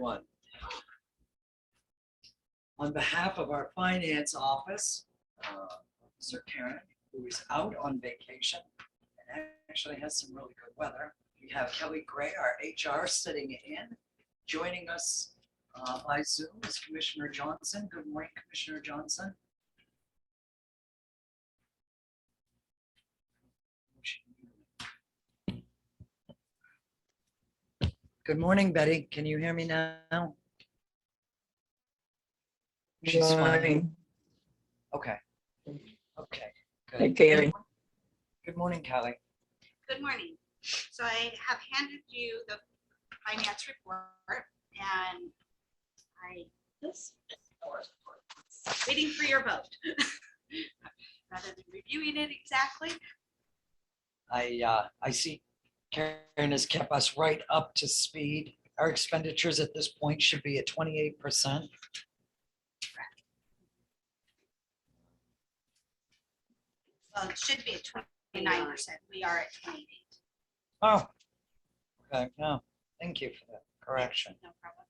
everyone. On behalf of our finance office, Officer Karen, who is out on vacation and actually has some really good weather, we have Kelly Gray, our HR, sitting in. Joining us by Zoom is Commissioner Johnson. Good morning, Commissioner Johnson. Good morning, Betty. Can you hear me now? She's fine. Okay. Okay. Hey, Good. Karen. Good morning, Kelly. Good morning. So I have handed you the finance report and waiting for your vote. Rather than reviewing it exactly. I see Karen has kept us right up to speed. Our expenditures at this point should be at 28%. Well, it should be at 29%. We are at 28. Oh, okay. No, thank you for that correction. No problem.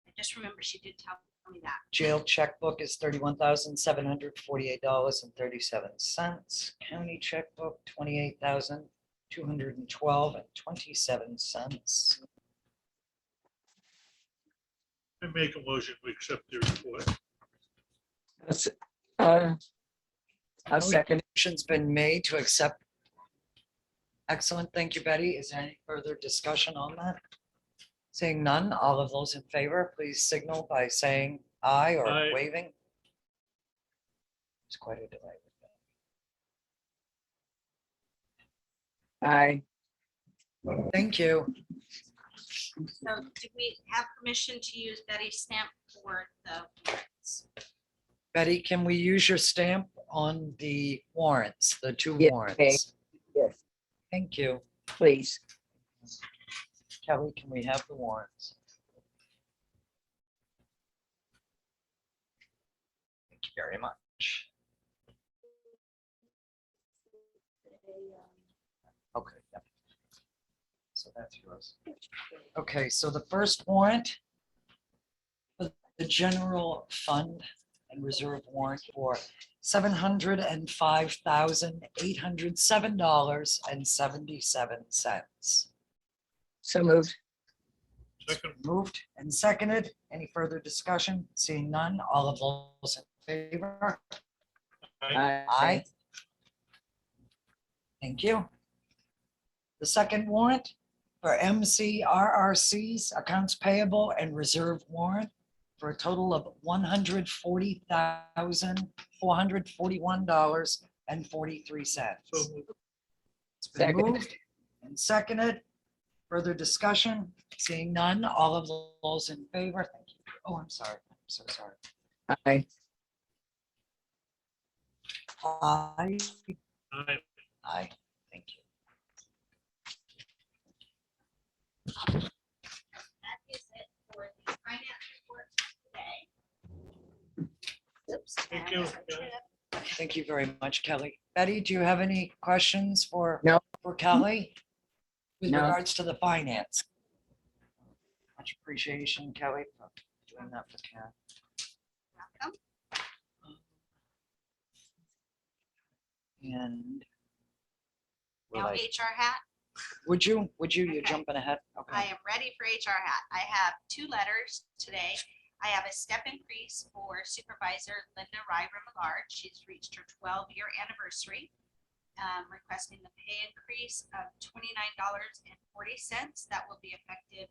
I just remember she did tell me that. Jail checkbook is $31,748.37. County checkbook, $28,212.27. I make a motion to accept the report. I'll second it. Motion's been made to accept. Excellent. Thank you, Betty. Is there any further discussion on that? Seeing none, all of those in favor, please signal by saying aye or Aye. waving. It's quite a delay. Aye. Thank you. So do we have permission to use Betty's stamp for the warrants? Betty, can we use your stamp on the warrants, the two Yeah, warrants? okay. Yes, Thank you. please. Kelly, can we have the warrants? Thank you very much. Okay. Yep. So that's yours. Okay, so the first warrant, the general fund and reserve warrant for $705,807.77. So moved. Second, Moved and seconded. Any further discussion? Seeing none, all of those in favor? Aye. Thank you. The second warrant for MCRRC's accounts payable and reserve warrant for a total of $140,441.43. so moved. It's been Second. moved and seconded. Further discussion? Seeing none, all of those in favor? Thank you. Oh, I'm sorry. I'm so sorry. Aye. Aye. Aye. Aye. Thank you. That is it for the finance report today. Oops. Thank and you, our Kelly. trip. Thank you very much, Kelly. Betty, do you have any questions for? No. For Kelly? With No. regards to the finance? Much appreciation, Kelly, for doing that for Karen. Welcome. And will Now I- HR hat. would you, you're Okay. jumping ahead? I Okay. am ready for HR hat. I have two letters today. I have a step increase for Supervisor Linda Ryra-Millard. She's reached her 12-year anniversary. Requesting the pay increase of $29.40. That will be effective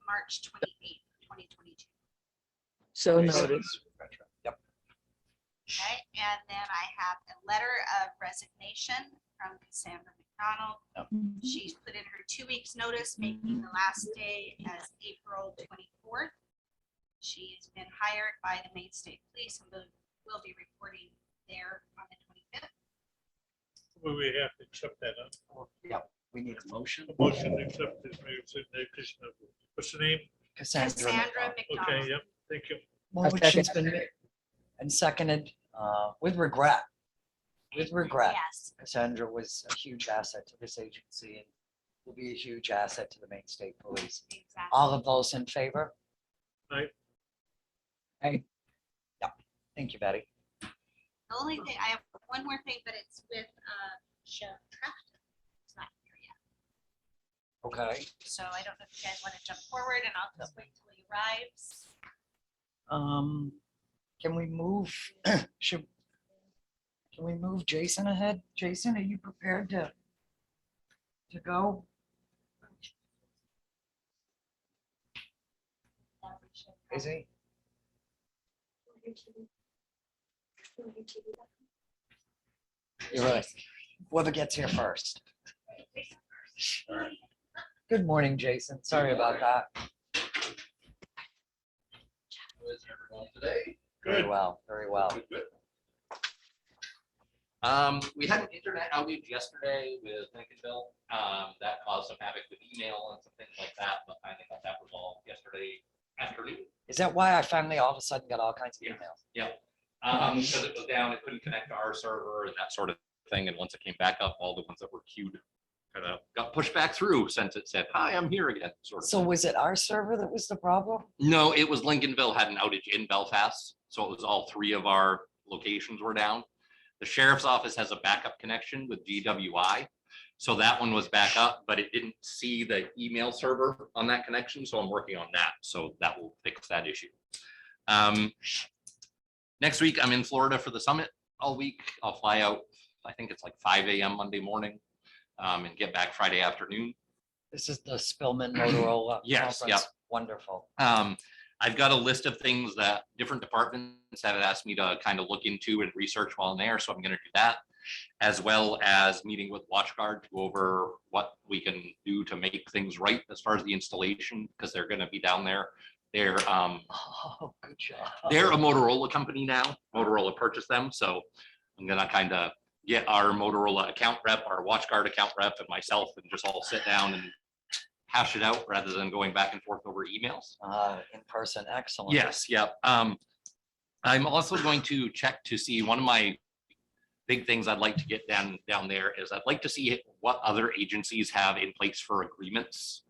March 28th, 2022. So Okay. noted. Yep. Okay, and then I have a letter of resignation from Cassandra McDonald. She's put in her 2 weeks notice, making the last day as April 24th. She's been hired by the Maine State Police and will be reporting there on the 25th. Well, we have to accept that. Yep. We need a motion. A motion to accept this resignation of, what's the name? Cassandra. Cassandra Okay, McDonald. yep, thank you. Motion's been made and seconded with regret. With regret. Yes, Cassandra was a huge asset to this agency and will be a huge asset to the Maine State Police. exactly. All of those in favor? Aye. Thank you, Betty. The only thing, I have one more thing, but it's with Sheriff Trafton. It's not here yet. Okay. So I don't know if you guys want to jump forward and I'll just wait till he arrives. Can we move, can we move Jason ahead? Jason, are you prepared to go? Is he? You're right. Whoever gets here first. Good morning, Jason. Sorry about that. How is everyone today? Very Good. well, very well. Good, good. We had an internet outage yesterday with Lincolnville. That caused some havoc with email and some things like that, but I think that resolved yesterday afternoon. Is that why I finally all of a sudden got all kinds of Yeah. emails? Yeah. Because it was down, it couldn't connect to our server and that sort of thing. And once it came back up, all the ones that were queued kind of got pushed back through since it said, "Hi, I'm here again." Sort of So thing. was it our server that was the problem? No, it was Lincolnville had an outage in Belfast, so it was all three of our locations were down. The sheriff's office has a backup connection with GWI, so that one was back up, but it didn't see the email server on that connection, so I'm working on that, so that will fix that issue. Next week, I'm in Florida for the summit all week. I'll fly out, I think it's like 5 a.m. Monday morning, and get back Friday afternoon. This is the Spillman Motorola Yes, conference. Wonderful. I've got a list of things that different departments have asked me to kind of look into and research while I'm there. So I'm going to do that, as well as meeting with WatchGuard to go over what we can do to make things right as far as the installation, because they're going to be down there. They're Oh, good job. they're a Motorola company now. Motorola purchased them. So I'm going to kind of get our Motorola account rep, our WatchGuard account rep, and myself and just all sit down and hash it out rather than going back and forth over emails. In person, excellent. Yes, yep. I'm also going to check to see, one of my big things I'd like to get down there is I'd like to see what other agencies have in place for agreements.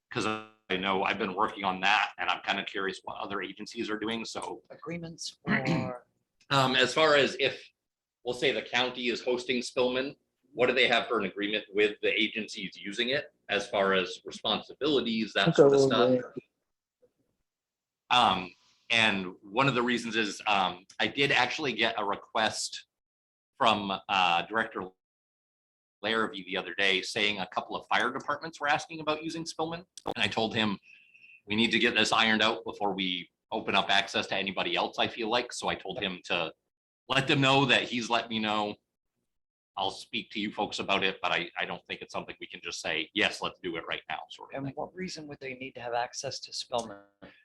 Because I know I've been working on that and I'm kind of curious what other agencies are doing. So Agreements for, as far as if, we'll say the county is hosting Spillman, what do they have for an agreement with the agencies using it as far as responsibilities, that sort of stuff? And one of the reasons is I did actually get a request from Director Larrabee the other day saying a couple of fire departments were asking about using Spillman. And I told him we need to get this ironed out before we open up access to anybody else, I feel like. So I told him to let them know that he's let me know. I'll speak to you folks about it, but I don't think it's something we can just say, yes, let's do it right now, sort of and thing. what reason would they need to have access to Spillman?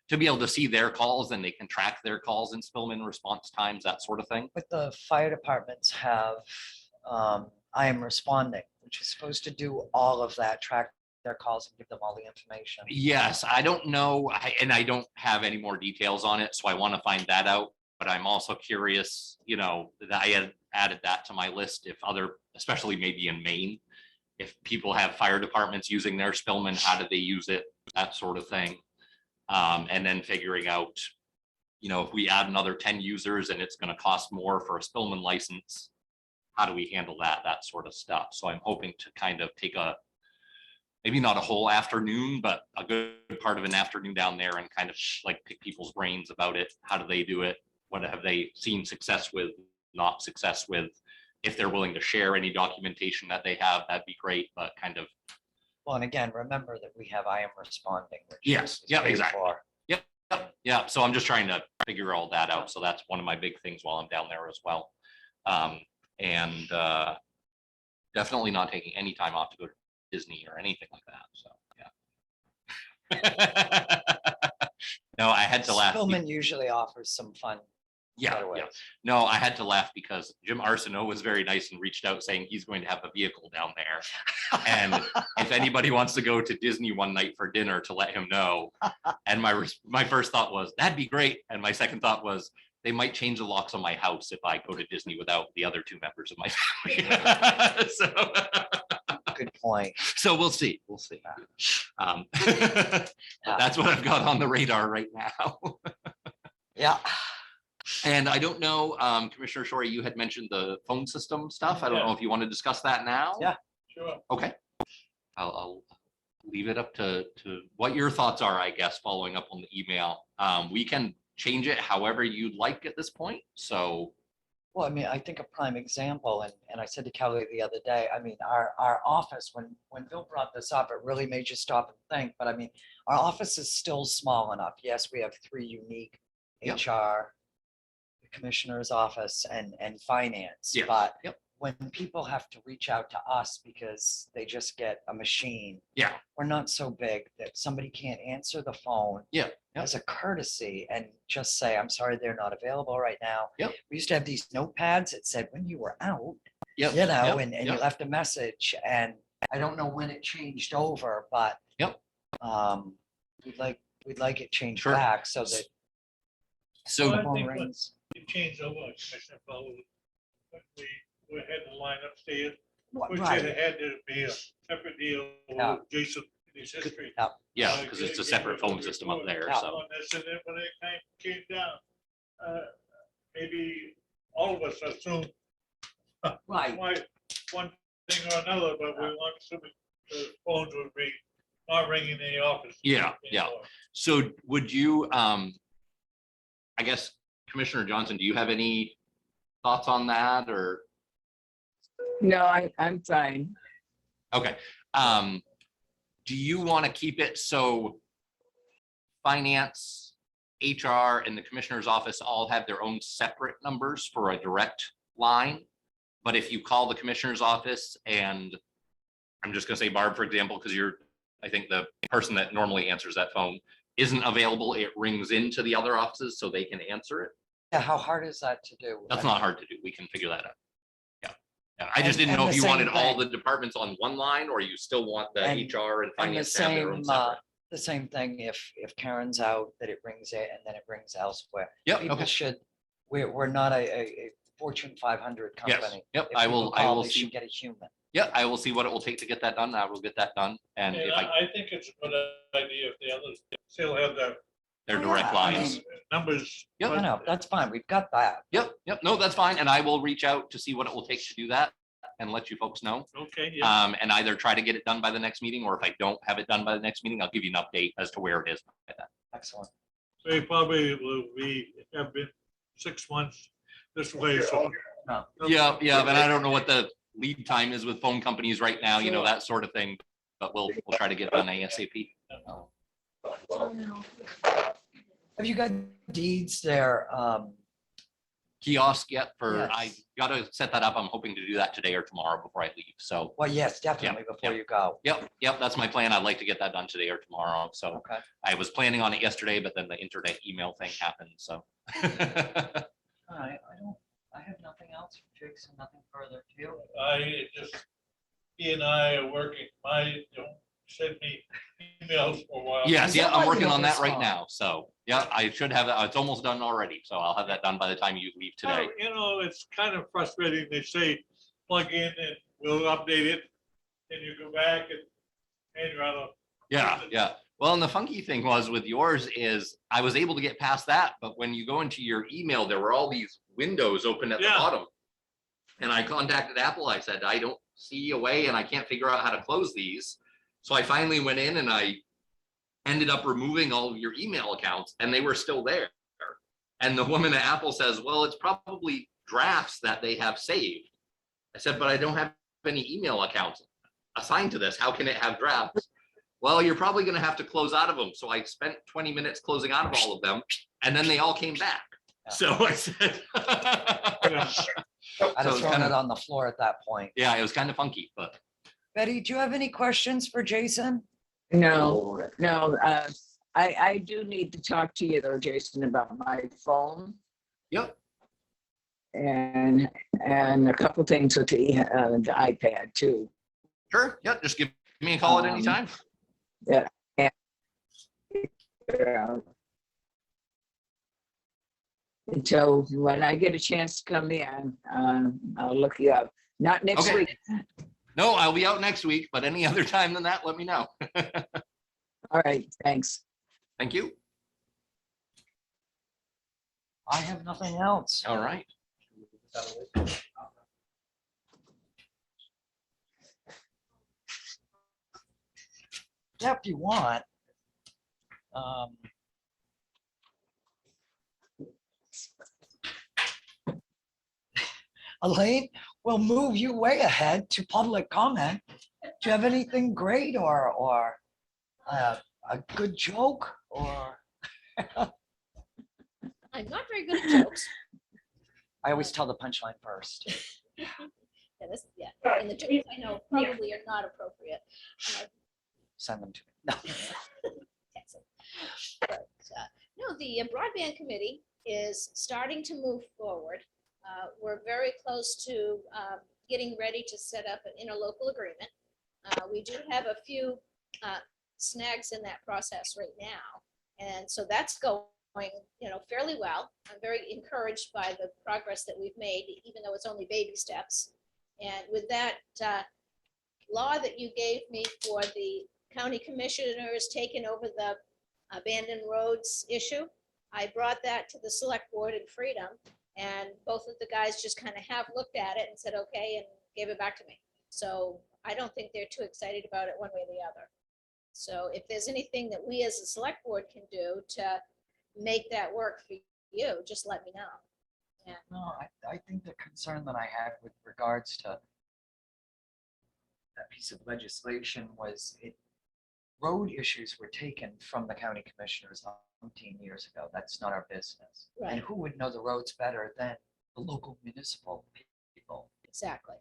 To be able to see their calls and they can track their calls in Spillman, response times, that sort of thing. But the fire departments have, I am responding, which is supposed to do all of that, track their calls and give them all the information. Yes, I don't know, and I don't have any more details on it, so I want to find that out. But I'm also curious, you know, that I had added that to my list. If other, especially maybe in Maine, if people have fire departments using their Spillman, how do they use it? That sort of thing. And then figuring out, you know, if we add another 10 users and it's going to cost more for a Spillman license, how do we handle that? That sort of stuff. So I'm hoping to kind of take a, maybe not a whole afternoon, but a good part of an afternoon down there and kind of like pick people's brains about it. How do they do it? What have they seen success with, not success with? If they're willing to share any documentation that they have, that'd be great, but kind of. Well, and again, remember that we have I am responding. Which Yes, is yeah, paid exactly. for. Yeah, so I'm just trying to figure all that out. So that's one of my big things while I'm down there as well. And definitely not taking any time off to go to Disney or anything like that. So, yeah. No, I had to laugh. Spillman usually offers some fun. Yeah, getaways. yeah. No, I had to laugh because Jim Arsenault was very nice and reached out saying he's going to have a vehicle down there. And if anybody wants to go to Disney one night for dinner, to let him know. And my first thought was, that'd be great. And my second thought was, they might change the locks on my house if I go to Disney without the other two members of my family. So, Good point. So we'll see. That's what I've got on the radar right now. Yeah. And I don't know, Commissioner Shorey, you had mentioned the phone system stuff. I don't know if you want to discuss that now. Yeah. Sure. Okay. I'll leave it up to what your thoughts are, I guess, following up on the email. We can change it however you'd like at this point. So, Well, I mean, I think a prime example, and I said to Kelly the other day, I mean, our office, when Bill brought this up, it really made you stop and think, but I mean, our office is still small enough. Yes, we have 3 unique Yep. HR, the commissioner's office and finance. Yes. But Yep. when people have to reach out to us because they just get a machine, yeah, we're not so big that somebody can't answer the phone yeah, yep. as a courtesy and just say, I'm sorry, they're not available right now. Yep. We used to have these notepads that said when you were out, Yep. you know, Yep. and you Yep. left a message, and I don't know when it changed over, but Yep. we'd like it changed Sure. back so that So, Well, the I phone think what- rings. It changed over, Commissioner Fowler. We had the line upstairs. What- We should Right, have had to be a separate deal Yeah. with Jason in his history. yeah, because it's a separate phone system up there. Yeah. So, On this, and then when it came down, maybe all of us assumed right. why one thing or another, but we want some the phones would be not ringing in the office. yeah, yeah. anymore. So would you, I guess, Commissioner Johnson, do you have any thoughts on that or? no, I'm fine. Okay. Do you want to keep it so finance, HR, and the commissioner's office all have their own separate numbers for a direct line? But if you call the commissioner's office and I'm just gonna say Barb, for example, because I think the person that normally answers that phone isn't available, it rings into the other offices so they can answer it. Yeah, how hard is that to do? That's I not mean, hard to do. We can figure that out. Yeah. Yeah. I just And- didn't and know the if you same wanted all thing. the departments on one line or you still want the And- HR and And the finance to have their own separate. the same thing, if Karen's out, that it rings it and then it rings elsewhere. Yep, People okay. should, we're not a Fortune 500 Yes, company. yep, If I people will call, they see. should get a human. Yeah, I will see what it will take to get that done. I will get that done. And And if I, I think it's a good idea if the others still have their their Oh, direct yeah, I lines. mean- numbers. Yep. No, no, that's fine. We've got that. Yep, no, that's fine. And I will reach out to see what it will take to do that and let you folks know. Okay, yeah. And either try to get it done by the next meeting, or if I don't have it done by the next meeting, I'll give you an update as to where it is. by then. Excellent. So it probably will have been 6 months this way, so. No. Yeah, but I don't know what the lead time is with phone companies right now, you know, that sort of thing. But we'll try to get it done ASAP. Have you got deeds there? Kiosk yet for, I Yes. gotta set that up. I'm hoping to do that today or tomorrow before I leave. So, Well, yes, definitely before you go. yep, that's my plan. I'd like to get that done today or tomorrow. So Okay. I was planning on it yesterday, but then the internet email thing happened, so. All right, I have nothing else for Jason, nothing further. Do you? He and I are working, don't send me emails for a while. Yes, Is yeah, that why I'm you working don't on that right respond? now. So, yeah, I should have, it's almost done already. So I'll have that done by the time you leave today. You know, it's kind of frustrating. They say plug in and we'll update it. Then you go back and you're out of. Yeah. Well, and the funky thing was with yours is I was able to get past that, but when you go into your email, there were all these windows open at the Yeah. bottom. And I contacted Apple. I said, I don't see a way and I can't figure out how to close these. So I finally went in and I ended up removing all of your email accounts and they were still there. And the woman at Apple says, well, it's probably drafts that they have saved. I said, but I don't have any email accounts assigned to this. How can it have drafts? Well, you're probably going to have to close out of them. So I spent 20 minutes closing out of all of them and then they all came back. So I said, I'd So have it's thrown kinda- it on the floor at that point. yeah, it was kind of funky, but Betty, do you have any questions for Jason? No, I do need to talk to you though, Jason, about my phone yep. and a couple things with the iPad too. Sure. Yep. Just give me a call at any time. And so when I get a chance to come in, I'll look you up. Not next Okay. week. No, I'll be out next week, but any other time than that, let me know. All right, thanks. Thank you. I have nothing else. All right. Yeah, if you want. Elaine, we'll move you way ahead to public comment. Do you have anything great or a good joke or? I'm not very good at jokes. I always tell the punchline first. Yeah, and the jokes I know probably are not appropriate. Send them to me. No. But, no, the broadband committee is starting to move forward. We're very close to getting ready to set up an interlocal agreement. We do have a few snags in that process right now. And so that's going, fairly well. I'm very encouraged by the progress that we've made, even though it's only baby steps. And with that law that you gave me for the county commissioners taking over the abandoned roads issue, I brought that to the select board in Freedom, and both of the guys just kind of have looked at it and said, okay, and gave it back to me. So I don't think they're too excited about it one way or the other. So if there's anything that we as a select board can do to make that work for you, just let me know. And No, I think the concern that I had with regards to that piece of legislation was road issues were taken from the county commissioners 17 years ago. That's not our business. And Right. who would know the roads better than the local municipal people? exactly.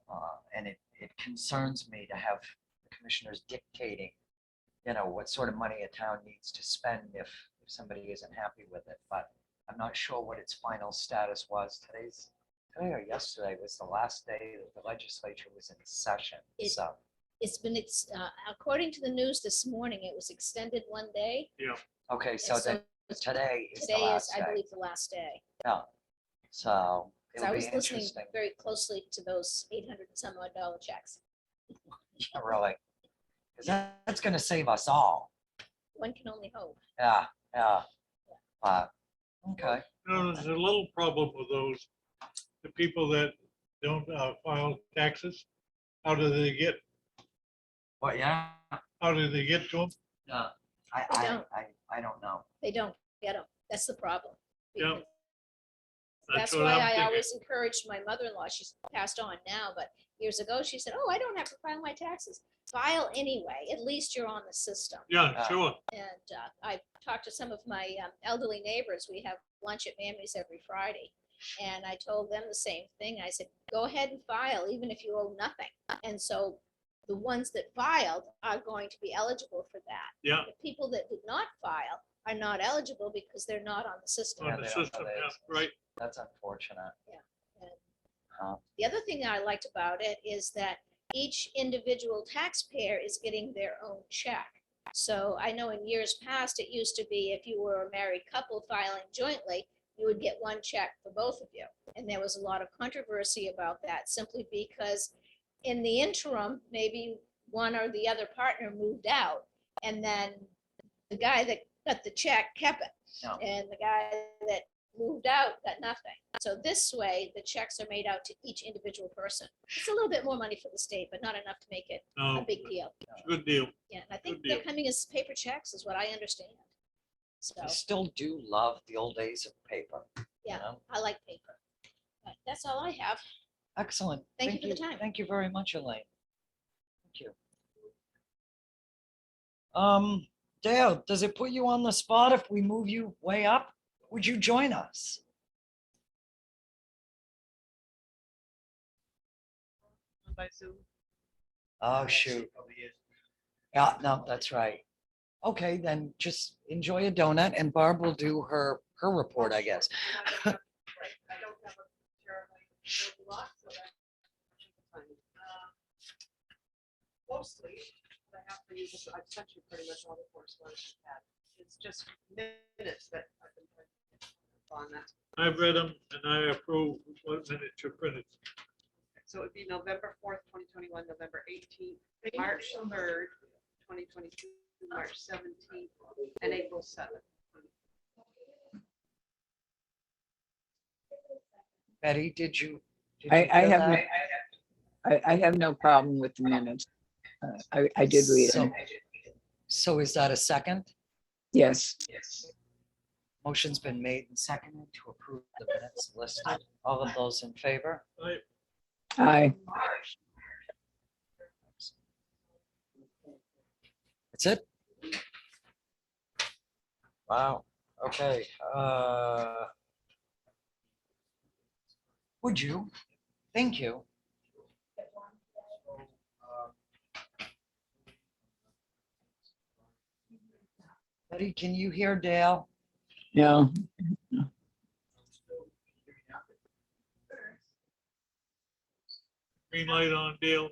And it concerns me to have the commissioners dictating, what sort of money a town needs to spend if somebody isn't happy with it. But I'm not sure what its final status was. Today or yesterday was the last day that the legislature was in session. So, It's been, according to the news this morning, it was extended one day. okay, so And so then today is the Today is, last I day. believe, the last day. Yeah. So 'Cause it'll I be was listening interesting. very closely to those $800 and some odd dollar checks. Yeah, really. Because that's going to save us all. One can only hope. Yeah, yeah. But, okay. There's a little problem with those, the people that don't file taxes. How do they get Well, yeah. to them? I don't know. They don't get them. That's the problem. Yeah. That's what why I'm I thinking. always encouraged my mother-in-law, she's passed on now, but years ago, she said, oh, I don't have to file my taxes. File anyway, at least you're on the system. Yeah, sure. And I talked to some of my elderly neighbors. We have lunch at Mammy's every Friday. And I told them the same thing. I said, go ahead and file, even if you owe nothing. And so the ones that filed are going to be eligible for that. Yeah, The people that did not file are not eligible because they're not on the system. Yeah, on the they don't know system, that yeah, exists. right. That's unfortunate. And Uh, the other thing I liked about it is that each individual taxpayer is getting their own check. So I know in years past, it used to be if you were a married couple filing jointly, you would get one check for both of you. And there was a lot of controversy about that simply because in the interim, maybe one or the other partner moved out and then the guy that got the check kept it. No. And the guy that moved out got nothing. So this way, the checks are made out to each individual person. It's a little bit more money for the state, but not enough to make it a No, big deal. good deal. Yeah, and I think Good they're deal. coming as paper checks is what I understand. So, I still do love the old days of paper. Yeah. You know? I like paper. But that's all I have. Excellent. Thank you for the time. Thank you very much, Elaine. Thank you. Dale, does it put you on the spot if we move you way up? Would you join us? By Zoom. Oh, shoot. Yeah, no, that's right. Okay, then just enjoy a donut and Barb will do her report, I guess. Right, I don't have a terribly big lot, so that should be fine. Mostly, what I have for you, I've sent you pretty much all the correspondence you've had. It's just minutes that I've been putting on that. I've read them and I approve what minutes you printed. So it would be November 4th, 2021, November 18th, March 3rd, 2022, March 17th, and April 7th. Betty, did you? I have, I have no problem with the minutes. I did read it. So is that a second? Yes, Motion's been made and seconded to approve the minutes listed. All of those in favor? I, That's it? Wow, okay. Would you? Thank you. Betty, can you hear Dale? no, Green light on, Dale.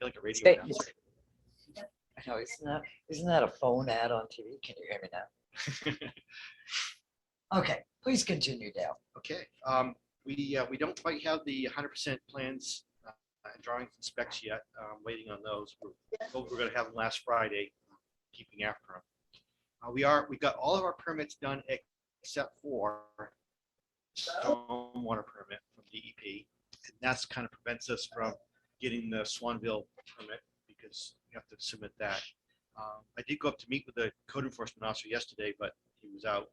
Like a radio Stay- announcer. I know, isn't that a phone ad on TV? Can you hear me now? Okay, please continue, Dale. Okay, we don't quite have the 100% plans and drawings and specs yet. Waiting on those. We're gonna have them last Friday, keeping after them. We got all of our permits done except for stormwater permit from DEP. And that's kind of prevents us from getting the Swanville permit because you have to submit that. I did go up to meet with the code enforcement officer yesterday, but he was out.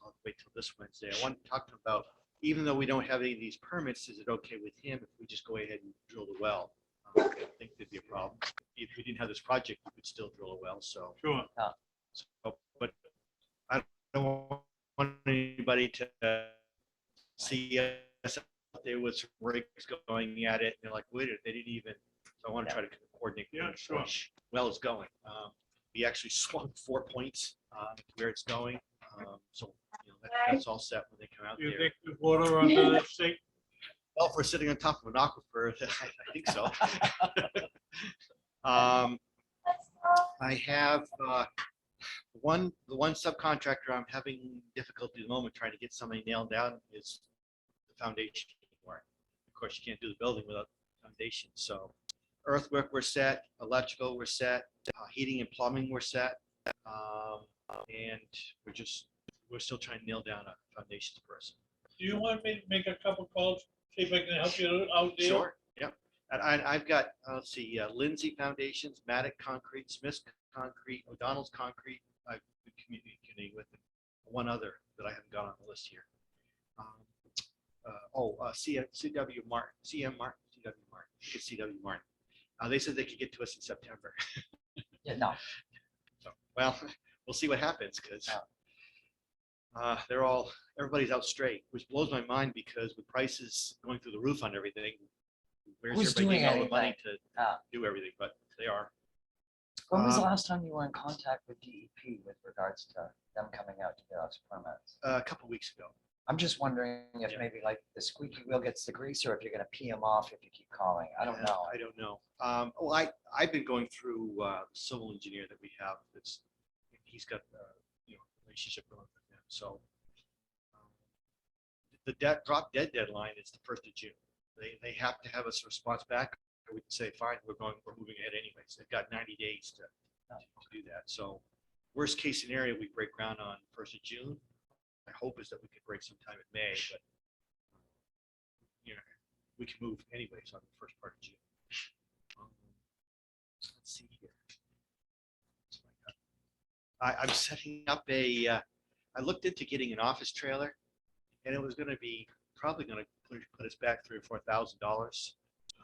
I'll wait till this Wednesday. I want to talk to him about, even though we don't have any of these permits, is it okay with him if we just go ahead and drill the well? I don't think there'd be a problem. If we didn't have this project, we could still drill a well, so. Sure. But I don't want anybody to see us out there with some rigs going at it. And they're like, wait, they didn't even, so I want to try to coordinate. Yeah, where sure. Well is going. We actually swung 4 points where it's going. So you know, that's all set when they come out You there. think the water under the sink? Well, if we're sitting on top of an aquifer, I think so. I have the one subcontractor I'm having difficulty at the moment trying to get somebody nailed down is the foundation work. Of course, you can't do the building without foundation. So earthwork we're set, electrical we're set, heating and plumbing we're set. And we're still trying to nail down a foundations person. Do you want me to make a couple calls, see if I can help you out, Dale? Sure, yep. And I've got, let's see, Lindsay Foundations, Maddox Concrete, Smith's Concrete, O'Donnell's Concrete, I've been communicating with, and one other that I haven't got on the list here. CW Martin, CM Martin, CW Martin, I think it's CW Martin. They said they could get to us in September. Yeah, no, So, well, we'll see what happens, because everybody's out straight, which blows my mind because with prices going through the roof on everything, where's Who's everybody doing getting all the money anything? to do everything? But they are. when was the last time you were in contact with DEP with regards to them coming out to get us permits? A couple weeks ago. I'm just wondering if Yeah. maybe like the squeaky wheel gets the grease, or if you're gonna pee them off if you keep calling. I don't know. I don't know. I've been going through the civil engineer that we have. He's got relationship going with him. So the drop dead deadline is the 1st of June. They have to have us response back. Or we can say, fine, we're moving ahead anyways. They've got 90 days to do that. So worst case scenario, we break ground on 1st of June. My hope is that we could break sometime in May, but we can move anyways on the first part of June. Let's see here. I'm setting up I looked into getting an office trailer, and it was going to be probably going to put us back $3,000 or $4,000.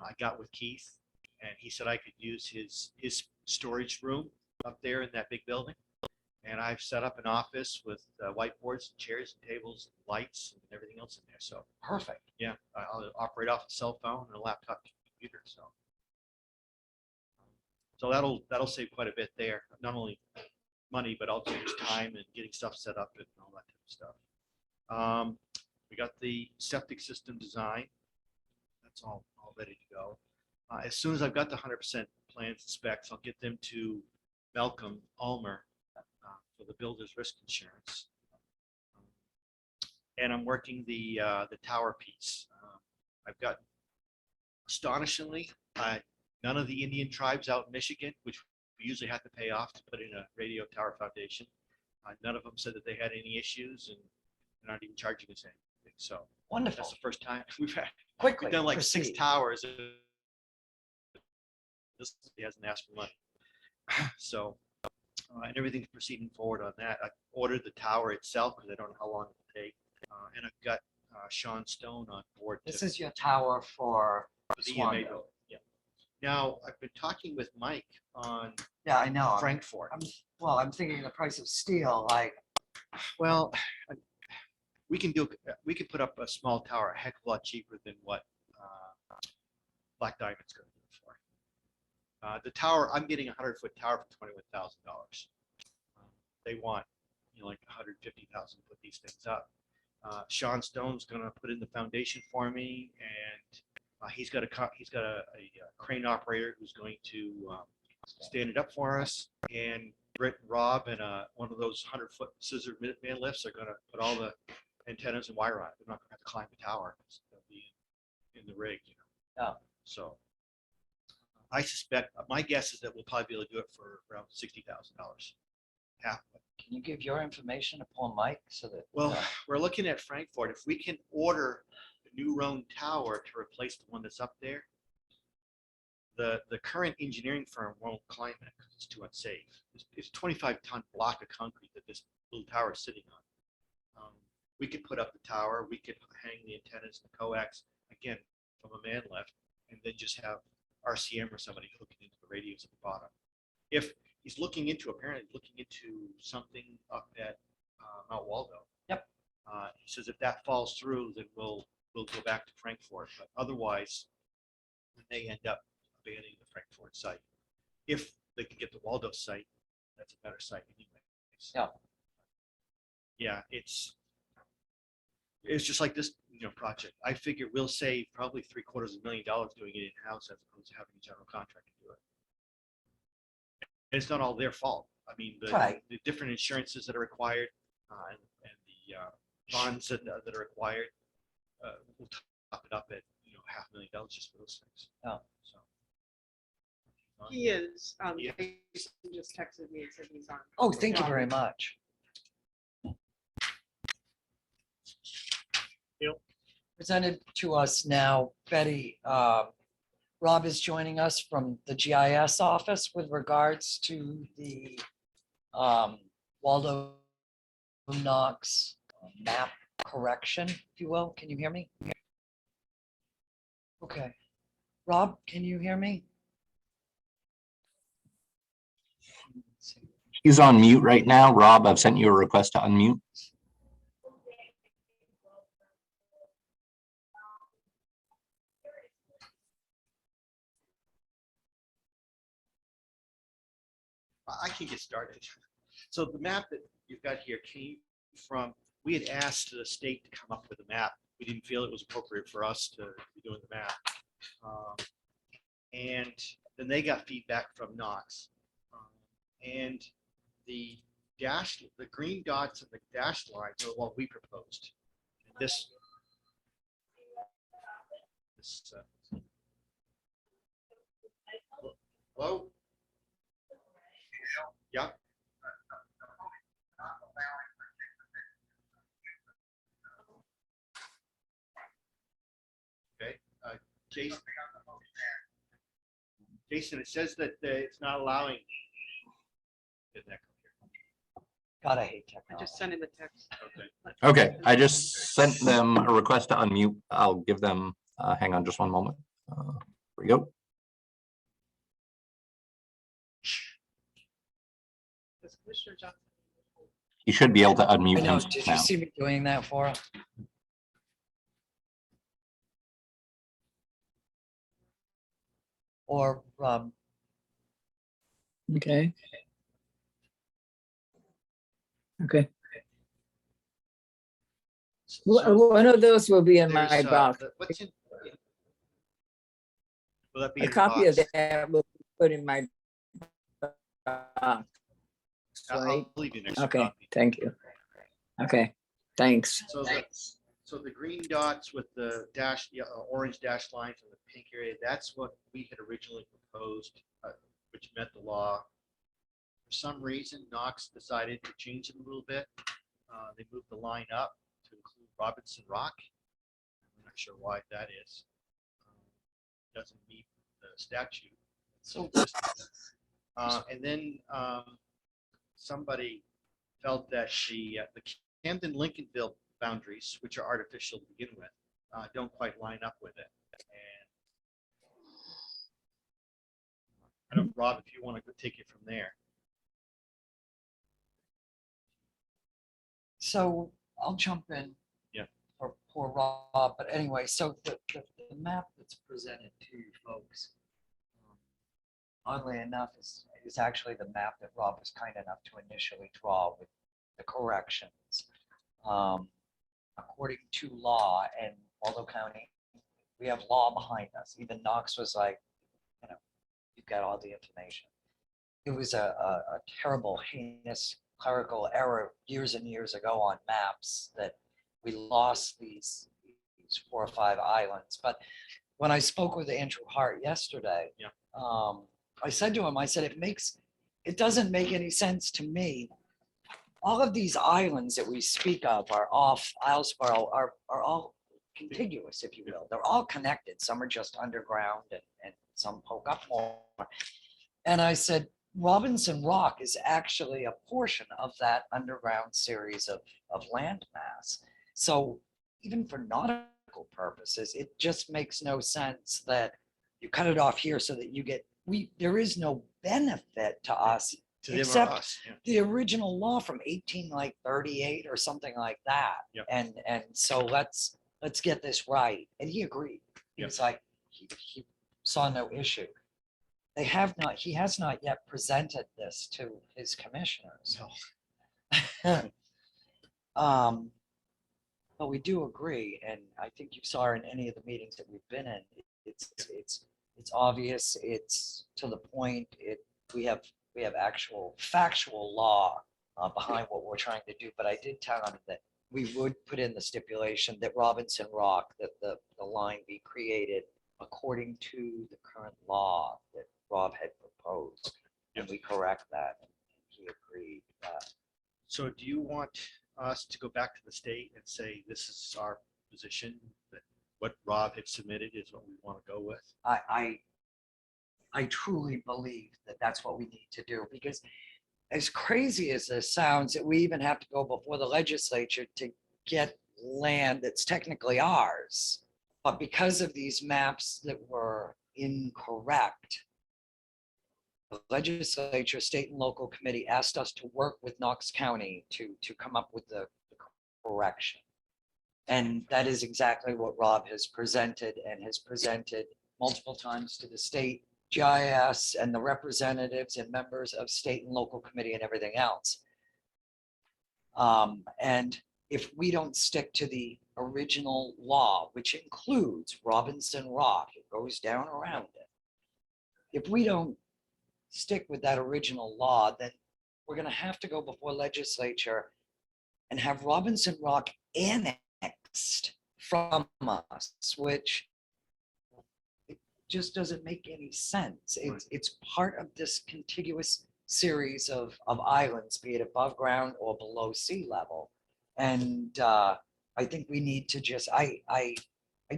I got with Keith, and he said I could use his storage room up there in that big building. And I've set up an office with whiteboards, and chairs, and tables, and lights, and everything else in there. So Perfect. yeah, I'll operate off a cell phone and a laptop computer. So that'll save quite a bit there. Not only money, but also just time and getting stuff set up and all that type of stuff. We got the septic system design. That's all ready to go. As soon as I've got the 100% plans and specs, I'll get them to Malcolm Ulmer for the builder's risk insurance. and I'm working the tower piece. I've got astonishingly, none of the Indian tribes out in Michigan, which we usually have to pay off to put in a radio tower foundation. None of them said that they had any issues, and they're not even charging us anything. So Wonderful. that's the first time we've Quickly. done like 6 proceed. towers. This he hasn't asked for money. So, and everything's proceeding forward on that. I ordered the tower itself because I don't know how long it'll take. And I've got Sean Stone on board. This is your tower for the Swanville. EMA. Yeah. Now, I've been talking with Mike on Yeah, I know. Frankfurt. I'm thinking the price of steel, like, Well, we can put up a small tower a heck of a lot cheaper than what Black Diamond's going to do it for. The tower, I'm getting a 100-foot tower for $21,000. They want, like 150,000 to put these things up. Sean Stone's going to put in the foundation for me, and he's got a crane operator who's going to stand it up for us. And Britt and Rob and one of those 100-foot scissor Minuteman lifts are going to put all the antennas and wire on it. They're not going to have to climb the tower. They'll be in the rig, Yeah. So I suspect, my guess is that we'll probably be able to do it for around $60,000. Half of it. can you give your information to Paul Mike so that? Well, we're looking at Frankfurt. If we can order a new Roan tower to replace the one that's up there, the current engineering firm won't climb it because it's too unsafe. It's a 25-ton block of concrete that this little tower is sitting on. We could put up the tower, we could hang the antennas and the coax, again, from a man lift, and then just have RCM or somebody hooking into the radios at the bottom. If he's apparently looking into something up at Mount Waldo. Yep. He says if that falls through, then we'll go back to Frankfurt, but otherwise, we may end up abandoning the Frankfurt site. If they can get the Waldo site, that's a better site anyway. Yeah. Yeah, it's just like this, project. I figure we'll save probably $750,000 doing it in-house as opposed to having a general contractor do it. And it's not all their fault. I mean, Right. the different insurances that are required and the bonds that are required, we'll top it up at $500,000 just for those things. Oh. So. He is, Yeah. Jason just texted me and said he's on. Oh, thank you very much. Presented to us now, Betty, Rob is joining us from the GIS office with regards to the Waldo Knox map correction, if you will. Can you hear me? Okay. Rob, can you hear me? He's on mute right now. Rob, I've sent you a request to unmute. I can get started. So the map that you've got here came from, we had asked the state to come up with a map. We didn't feel it was appropriate for us to be doing the map. And then they got feedback from Knox. And the green dots and the dashed lines are what we proposed. And this hello? Yeah. Okay. Jason, it says that it's not allowing. God, I hate I technology. just sent him a text. Okay. Okay, I just sent them a request to unmute. I'll give them, hang on just one moment. Here we go. Does Commissioner Johnson? You should be able to I unmute know, him did you now. see me doing that for her? Or, Okay. Okay. One of those will be in my There's, box. what's in- Will that be A in your copy of box? that will be put in my box. I'll Right? leave you an extra Okay, copy. thank you. Okay. Thanks. So the green dots with the dash, orange dash lines in the pink area, that's what we had originally proposed, which met the law. For some reason, Knox decided to change it a little bit. They moved the line up to include Robinson Rock. I'm not sure why that is. Doesn't meet the statute. So And then somebody felt that the Camden Lincolnville boundaries, which are artificial to begin with, don't quite line up with it. And I don't, Rob, if you want to go take it from there. So I'll jump in. Yeah. For poor Rob, but anyway, so the map that's presented to you folks, oddly enough, is actually the map that Rob was kind enough to initially draw with the corrections. According to law and Waldo County, we have law behind us. Even Knox was like, you've got all the information. It was a terrible, heinous clerical error years and years ago on maps that we lost these 4 or 5 islands. But when I spoke with Andrew Hart yesterday, I said to him, I said, it doesn't make any sense to me. All of these islands that we speak of are off Islesboro are all contiguous, if you will. They're all connected. Some are just underground and some poke up more. And I said, Robinson Rock is actually a portion of that underground series of landmass. So even for nautical purposes, it just makes no sense that you cut it off here so that you get, there is no benefit to us To them or except us. Yeah. the original law from 1838 or something like that. Yep. And so let's get this right. And he agreed. He Yep. was like, he saw no issue. He has not yet presented this to his commissioners. No. But we do agree, and I think you saw in any of the meetings that we've been in, it's obvious, it's to the point, we have actual factual law behind what we're trying to do. But I did tell him that we would put in the stipulation that Robinson Rock, that the line be created according to the current law that Rob had proposed. And we correct that, and he agreed. So do you want us to go back to the state and say, this is our position, that what Rob had submitted is what we want to go with? I truly believe that that's what we need to do, because as crazy as this sounds, that we even have to go before the legislature to get land that's technically ours. But because of these maps that were incorrect, the legislature, state and local committee asked us to work with Knox County to come up with the correction. And that is exactly what Rob has presented, and has presented multiple times to the state GIS and the representatives and members of state and local committee and everything else. And if we don't stick to the original law, which includes Robinson Rock, it goes down around it. If we don't stick with that original law, then we're going to have to go before legislature and have Robinson Rock annexed from us, which it just doesn't make any sense. It's part of this contiguous series of islands, be it above ground or below sea level. And I think we need to just, I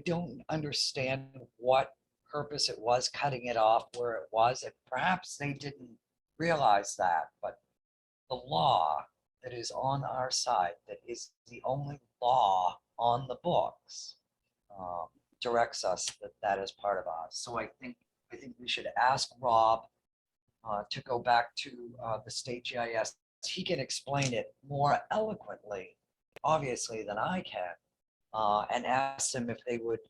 don't understand what purpose it was cutting it off where it was, and perhaps they didn't realize that, but the law that is on our side, that is the only law on the books, directs us that is part of us. So I think we should ask Rob to go back to the state GIS. He can explain it more eloquently, obviously, than I can, and ask them if they would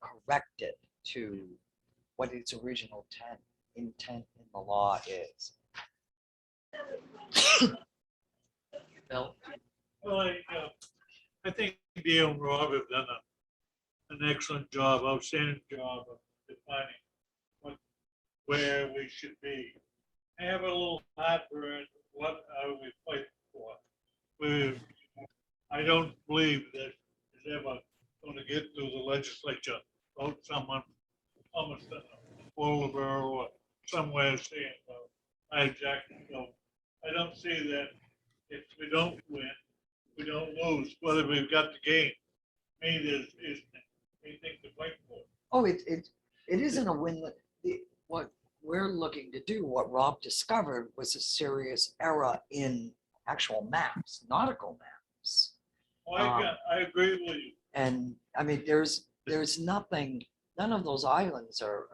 correct it to what its original intent in the law is. Bill? Well, I think Dale and Rob have done an excellent job, outstanding job of defining where we should be. I have a little heartburn, what are we fighting for? I don't believe that is ever gonna get through the legislature, vote someone, almost Waldo or somewhere saying, I object. So I don't see that if we don't win, we don't lose, whether we've got the game. Me, there's, is anything to fight for. Oh, it isn't a win. What we're looking to do, what Rob discovered was a serious error in actual maps, nautical maps. Oh, I agree with you. And I mean, there's nothing, none of those islands are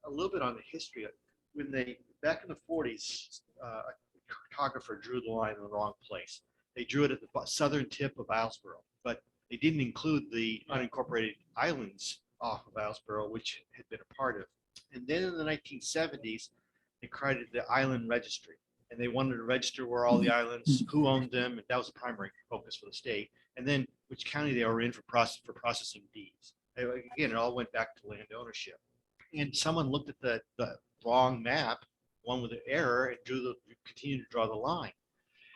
A little bit on the history of when they, back in the 40s, a cartographer drew the line in the wrong place. They drew it at the southern tip of Islesboro, but they didn't include the unincorporated islands off of Islesboro, which had been a part of. And then in the 1970s, they created the island registry, and they wanted to register where all the islands, who owned them, and that was the primary focus for the state. And then which county they were in for processing deeds. Again, it all went back to land ownership. And someone looked at the wrong map, one with an error, and continued to draw the line.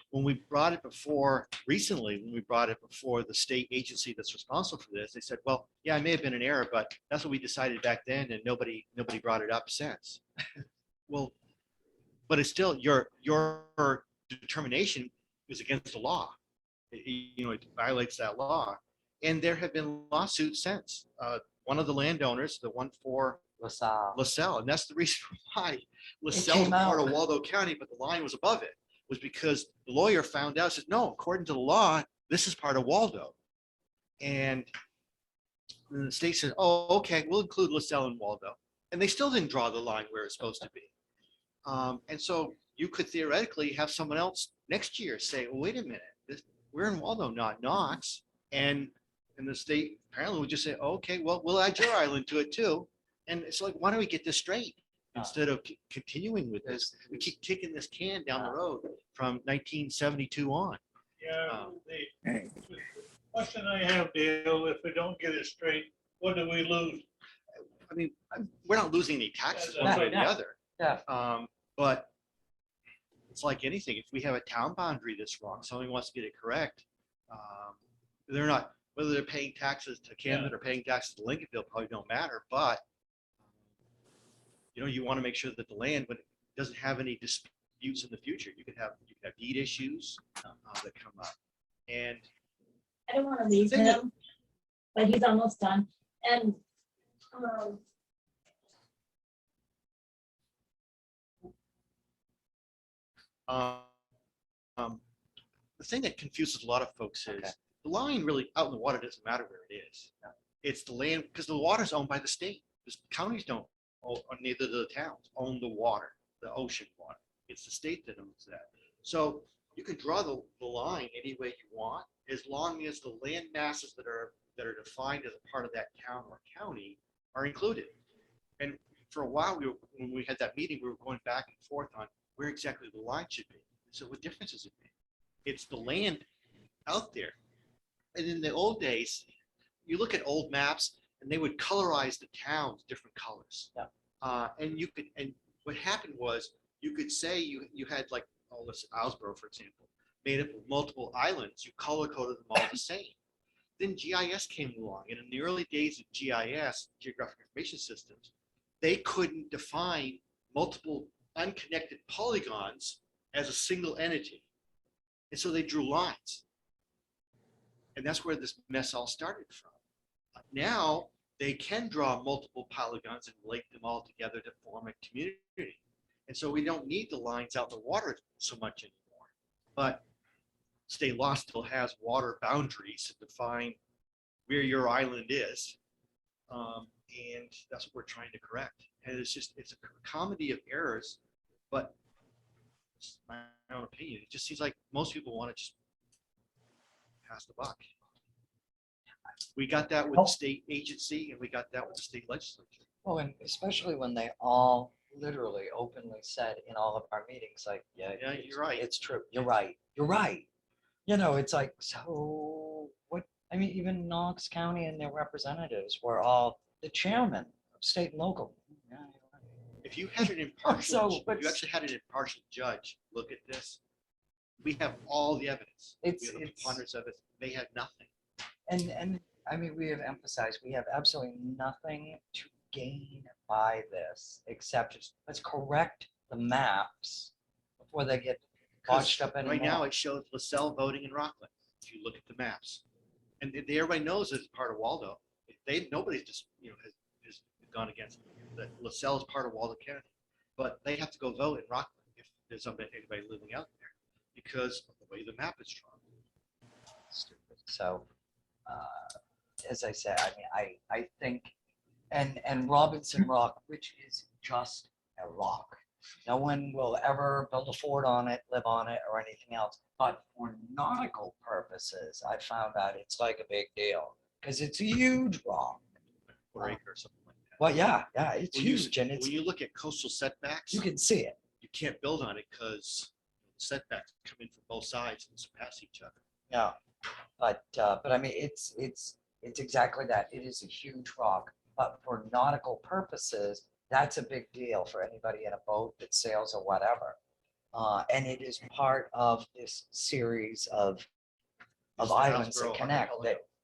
When we brought it before, recently, when we brought it before the state agency that's responsible for this, they said, well, yeah, it may have been an error, but that's what we decided back then, and nobody brought it up since. Well, but it's still, your determination is against the law. It violates that law. And there have been lawsuits since. One of the landowners, the one for LaSalle, and that's the reason why LaSalle is part of Waldo County, but the line was above it, was because the lawyer found out, said, no, according to the law, this is part of Waldo. And then the state said, oh, okay, we'll include LaSalle and Waldo. And they still didn't draw the line where it's supposed to be. And so you could theoretically have someone else next year say, well, wait a minute, we're in Waldo, not Knox. And the state apparently would just say, oh, okay, well, we'll add your island to it too. And it's like, why don't we get this straight? Instead of continuing with this, we keep kicking this can down the road from 1972 on. Yeah, the question I have, Dale, if we don't get it straight, what do we lose? I mean, we're not losing any taxes Yeah, one way or yeah. the other. Yeah. But it's like anything. If we have a town boundary that's wrong, somebody wants to get it correct. They're not, whether they're paying taxes to Camden or paying taxes to Lincolnville probably don't matter, but you want to make sure that the land, when it doesn't have any disputes in the future, you could have deed issues that come up. And I don't want to leave thing that- him, but he's almost done. And the thing that confuses a lot of folks is the line really out in the water doesn't matter where it is. It's the land, because the water is owned by the state. The counties don't, or neither do the towns own the water, the ocean water. It's the state that owns that. So you can draw the line any way you want, as long as the land masses that are defined as a part of that town or county are included. And for a while, when we had that meeting, we were going back and forth on where exactly the line should be. So what difference does it make? It's the land out there. And in the old days, you look at old maps and they would colorize the towns different colors. Yeah. And what happened was you could say you had like all this Islesboro, for example, made up of multiple islands. You color coded them all the same. Then GIS came along, and in the early days of GIS, Geographic Information Systems, they couldn't define multiple unconnected polygons as a single entity. And so they drew lines. And that's where this mess all started from. Now they can draw multiple polygons and relate them all together to form a community. And so we don't need the lines out in the water so much anymore. But state law still has water boundaries to define where your island is. And that's what we're trying to correct. And it's a comedy of errors, but it's my own opinion. It just seems like most people want to just pass the buck. We got that with the state agency and we got that with the state legislature. Well, and especially when they all literally openly said in all of our meetings, like, yeah, You're right. it's true. You're right. You're right. It's like, so what? I mean, even Knox County and their representatives were all the chairman of state and local. Yeah, you're right. If you had an impartial, So, but- if you actually had an impartial judge look at this, We have all the evidence. We have the It's- preponderance of it. They had nothing. And I mean, we have emphasized, we have absolutely nothing to gain by this, except just let's correct the maps before they get 'Cause botched up anymore. Right now, it shows LaSalle voting in Rockland, if you look at the maps. And everybody knows it's part of Waldo. Nobody's just, has gone against it. That LaSalle is part of Waldo County. But they have to go vote in Rockland if there's anybody living out there because of the way the map is drawn. Stupid. So, as I said, I mean, I think, and Robinson Rock, which is just a rock. No one will ever build a fort on it, live on it, or anything else. But for nautical purposes, I found out it's like a big deal because it's a huge rock. Or acre or something like that. Well, yeah, it's When you- huge, and it's When you look at coastal setbacks, you can see it. you can't build on it because setbacks come in from both sides and surpass each other. Yeah, but I mean, it's exactly that. It is a huge rock, but for nautical purposes, that's a big deal for anybody in a boat that sails or whatever. And it is part of this series of It's the islands that Houseborough connect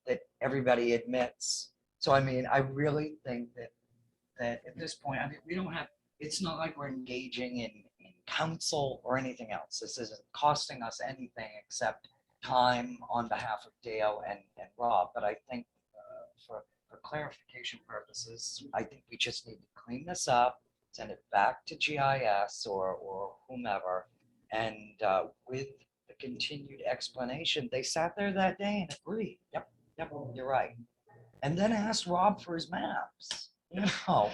that everybody admits. So I mean, I really think that at this point, I mean, we don't have. It's not like we're engaging in counsel or anything else. This isn't costing us anything except time on behalf of Dale and Rob. But I think for clarification purposes, I think we just need to clean this up, send it back to GIS or whomever. And with the continued explanation, they sat there that day and agreed. Yep, you're right. And then asked Rob for his maps, you know.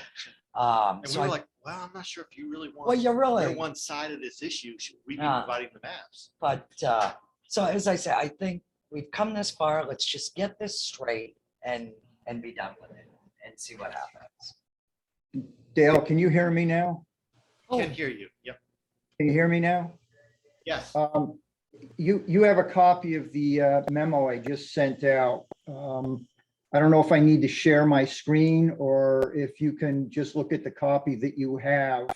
And we So were I, like, well, I'm not sure if you really want. well, you're really. They're one side of this issue. Should we be Yeah. providing the maps? But so as I say, I think we've come this far. Let's just get this straight and be done with it and see what happens. Dale, can you hear me now? Can't hear you. Yep. Can you hear me now? Yes. You have a copy of the memo I just sent out. I don't know if I need to share my screen or if you can just look at the copy that you have.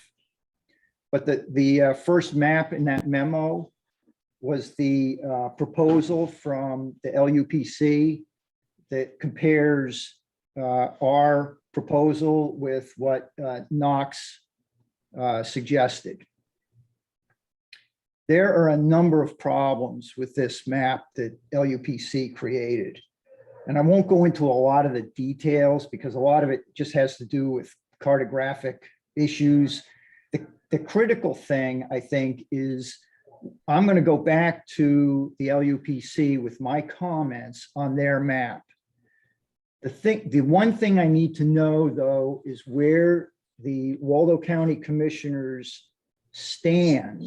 But the first map in that memo was the proposal from the LUPC that compares our proposal with what Knox suggested. There are a number of problems with this map that LUPC created. And I won't go into a lot of the details because a lot of it just has to do with cartographic issues. The critical thing, I think, is I'm going to go back to the LUPC with my comments on their map. The one thing I need to know, though, is where the Waldo County Commissioners stand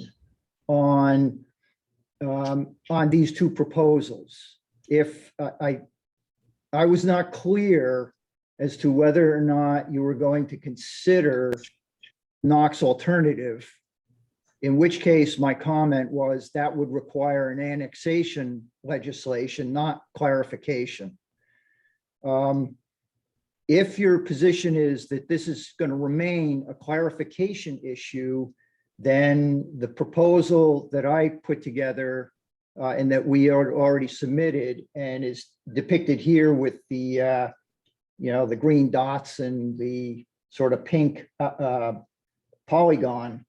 on these two proposals. If I was not clear as to whether or not you were going to consider Knox alternative, in which case my comment was that would require an annexation legislation, not clarification. If your position is that this is going to remain a clarification issue, then the proposal that I put together and that we already submitted and is depicted here with the, the green dots and the sort of pink polygon,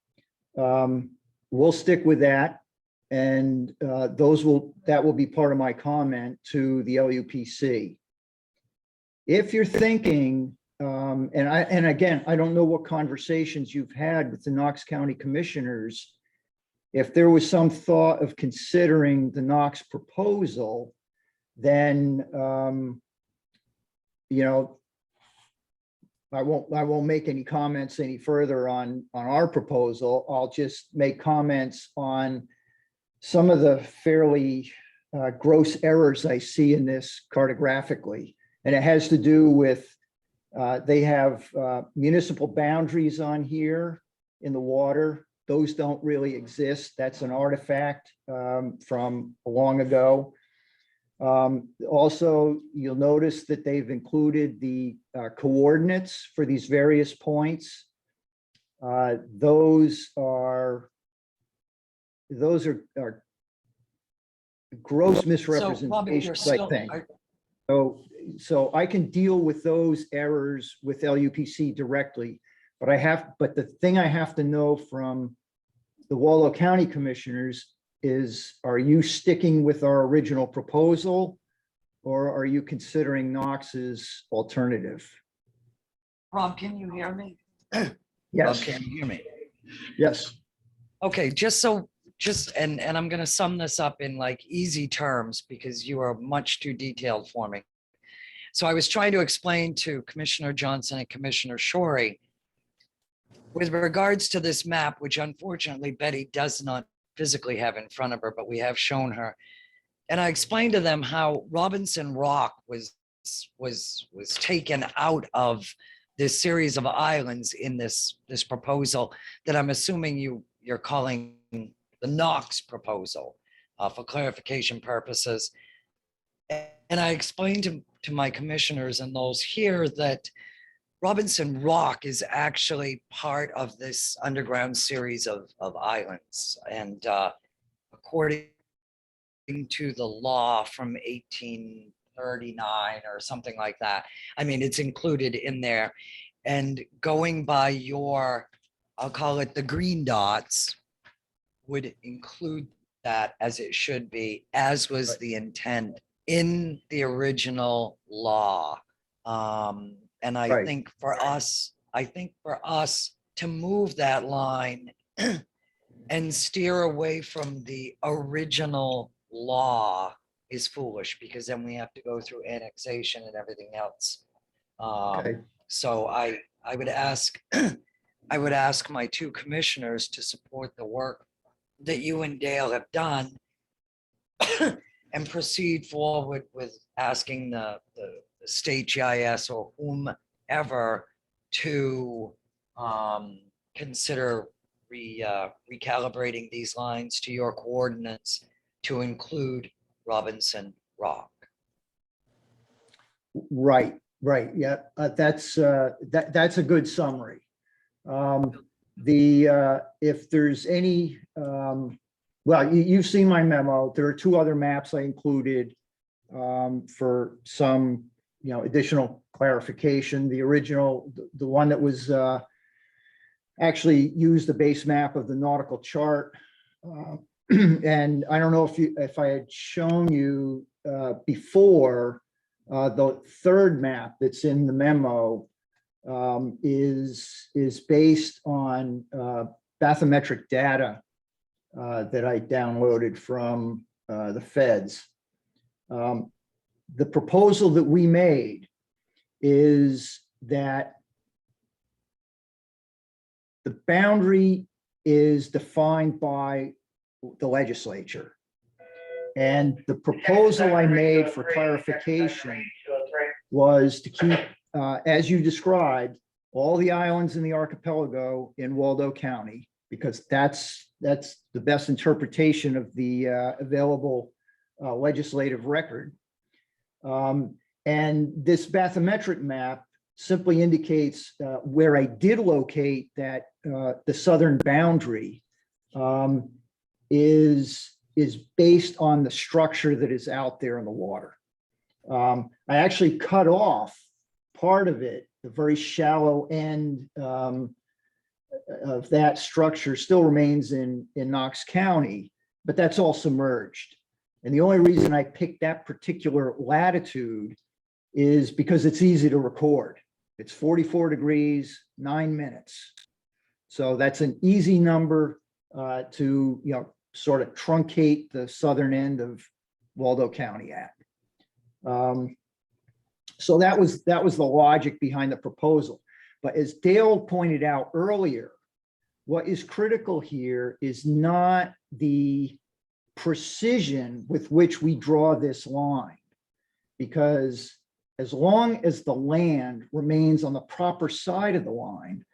we'll stick with that. And that will be part of my comment to the LUPC. If you're thinking, and again, I don't know what conversations you've had with the Knox County Commissioners. If there was some thought of considering the Knox proposal, then I won't make any comments any further on our proposal. I'll just make comments on some of the fairly gross errors I see in this cartographically. And it has to do with, they have municipal boundaries on here in the water. Those don't really exist. That's an artifact from long ago. Also, you'll notice that they've included the coordinates for these various points. Those are gross So Robin, misrepresentations, you're I still, think. are- So I can deal with those errors with LUPC directly, but the thing I have to know from the Waldo County Commissioners is, are you sticking with our original proposal? Or are you considering Knox's alternative? Rob, can you hear me? Yes, Rob, can you hear me? yes. Okay, and I'm gonna sum this up in like easy terms because you are much too detailed for me. So I was trying to explain to Commissioner Johnson and Commissioner Shorey with regards to this map, which unfortunately Betty does not physically have in front of her, but we have shown her. And I explained to them how Robinson Rock was taken out of this series of islands in this proposal that I'm assuming you're calling the Knox proposal for clarification purposes. And I explained to my commissioners and those here that Robinson Rock is actually part of this underground series of islands. And according to the law from 1839 or something like that, I mean, it's included in there. And going by your, I'll call it the green dots, would include that as it should be, as was the intent in the original law. And I Right. think for us to move that line and steer away from the original law is foolish, because then we have to go through annexation and everything else. Okay. So I would ask, I would ask my two commissioners to support the work that you and Dale have done and proceed forward with asking the state GIS or whomever to consider recalibrating these lines to your coordinates to include Robinson Rock. Right, yeah, that's a good summary. If there's any, well, you've seen my memo. There are two other maps I included for some, additional clarification. The original, the one that was actually used the base map of the nautical chart. And I don't know if I had shown you before, the third map that's in the memo is based on bathymetric data that I downloaded from the feds. The proposal that we made is that the boundary is defined by the legislature. And the proposal I made for clarification was to keep, as you described, all the islands in the archipelago in Waldo County, because that's the best interpretation of the available legislative record. And this bathymetric map simply indicates where I did locate that the southern boundary is based on the structure that is out there in the water. I actually cut off part of it, the very shallow end of that structure still remains in Knox County, but that's all submerged. And the only reason I picked that particular latitude is because it's easy to record. It's 44 degrees, 9 minutes. So that's an easy number to, sort of truncate the southern end of Waldo County at. So that was the logic behind the proposal. But as Dale pointed out earlier, what is critical here is not the precision with which we draw this line, because as long as the land remains on the proper side of the line,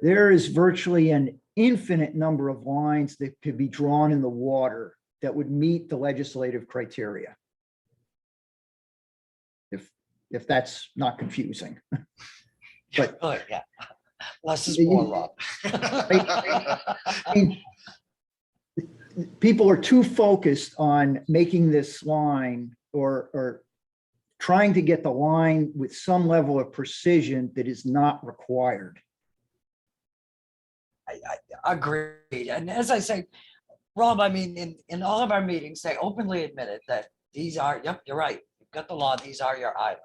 there is virtually an infinite number of lines that could be drawn in the water that would meet the legislative criteria. If that's not confusing. But Yeah, less is more, Rob. I mean, people are too focused on making this line or trying to get the line with some level of precision that is not required. I agreed. And as I say, Rob, I mean, in all of our meetings, they openly admitted that these are, yep, you're right. You've got the law. These are your islands.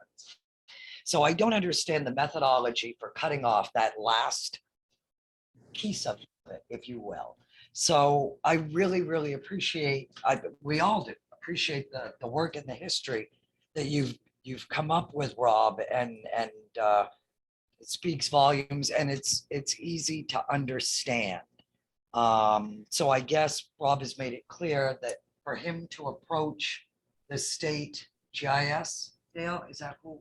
So I don't understand the methodology for cutting off that last piece of it, if you will. So I really, really appreciate, we all do appreciate the work and the history that you've come up with, Rob, and it speaks volumes, and it's easy to understand. So I guess Rob has made it clear that for him to approach the state GIS, Dale, is that who?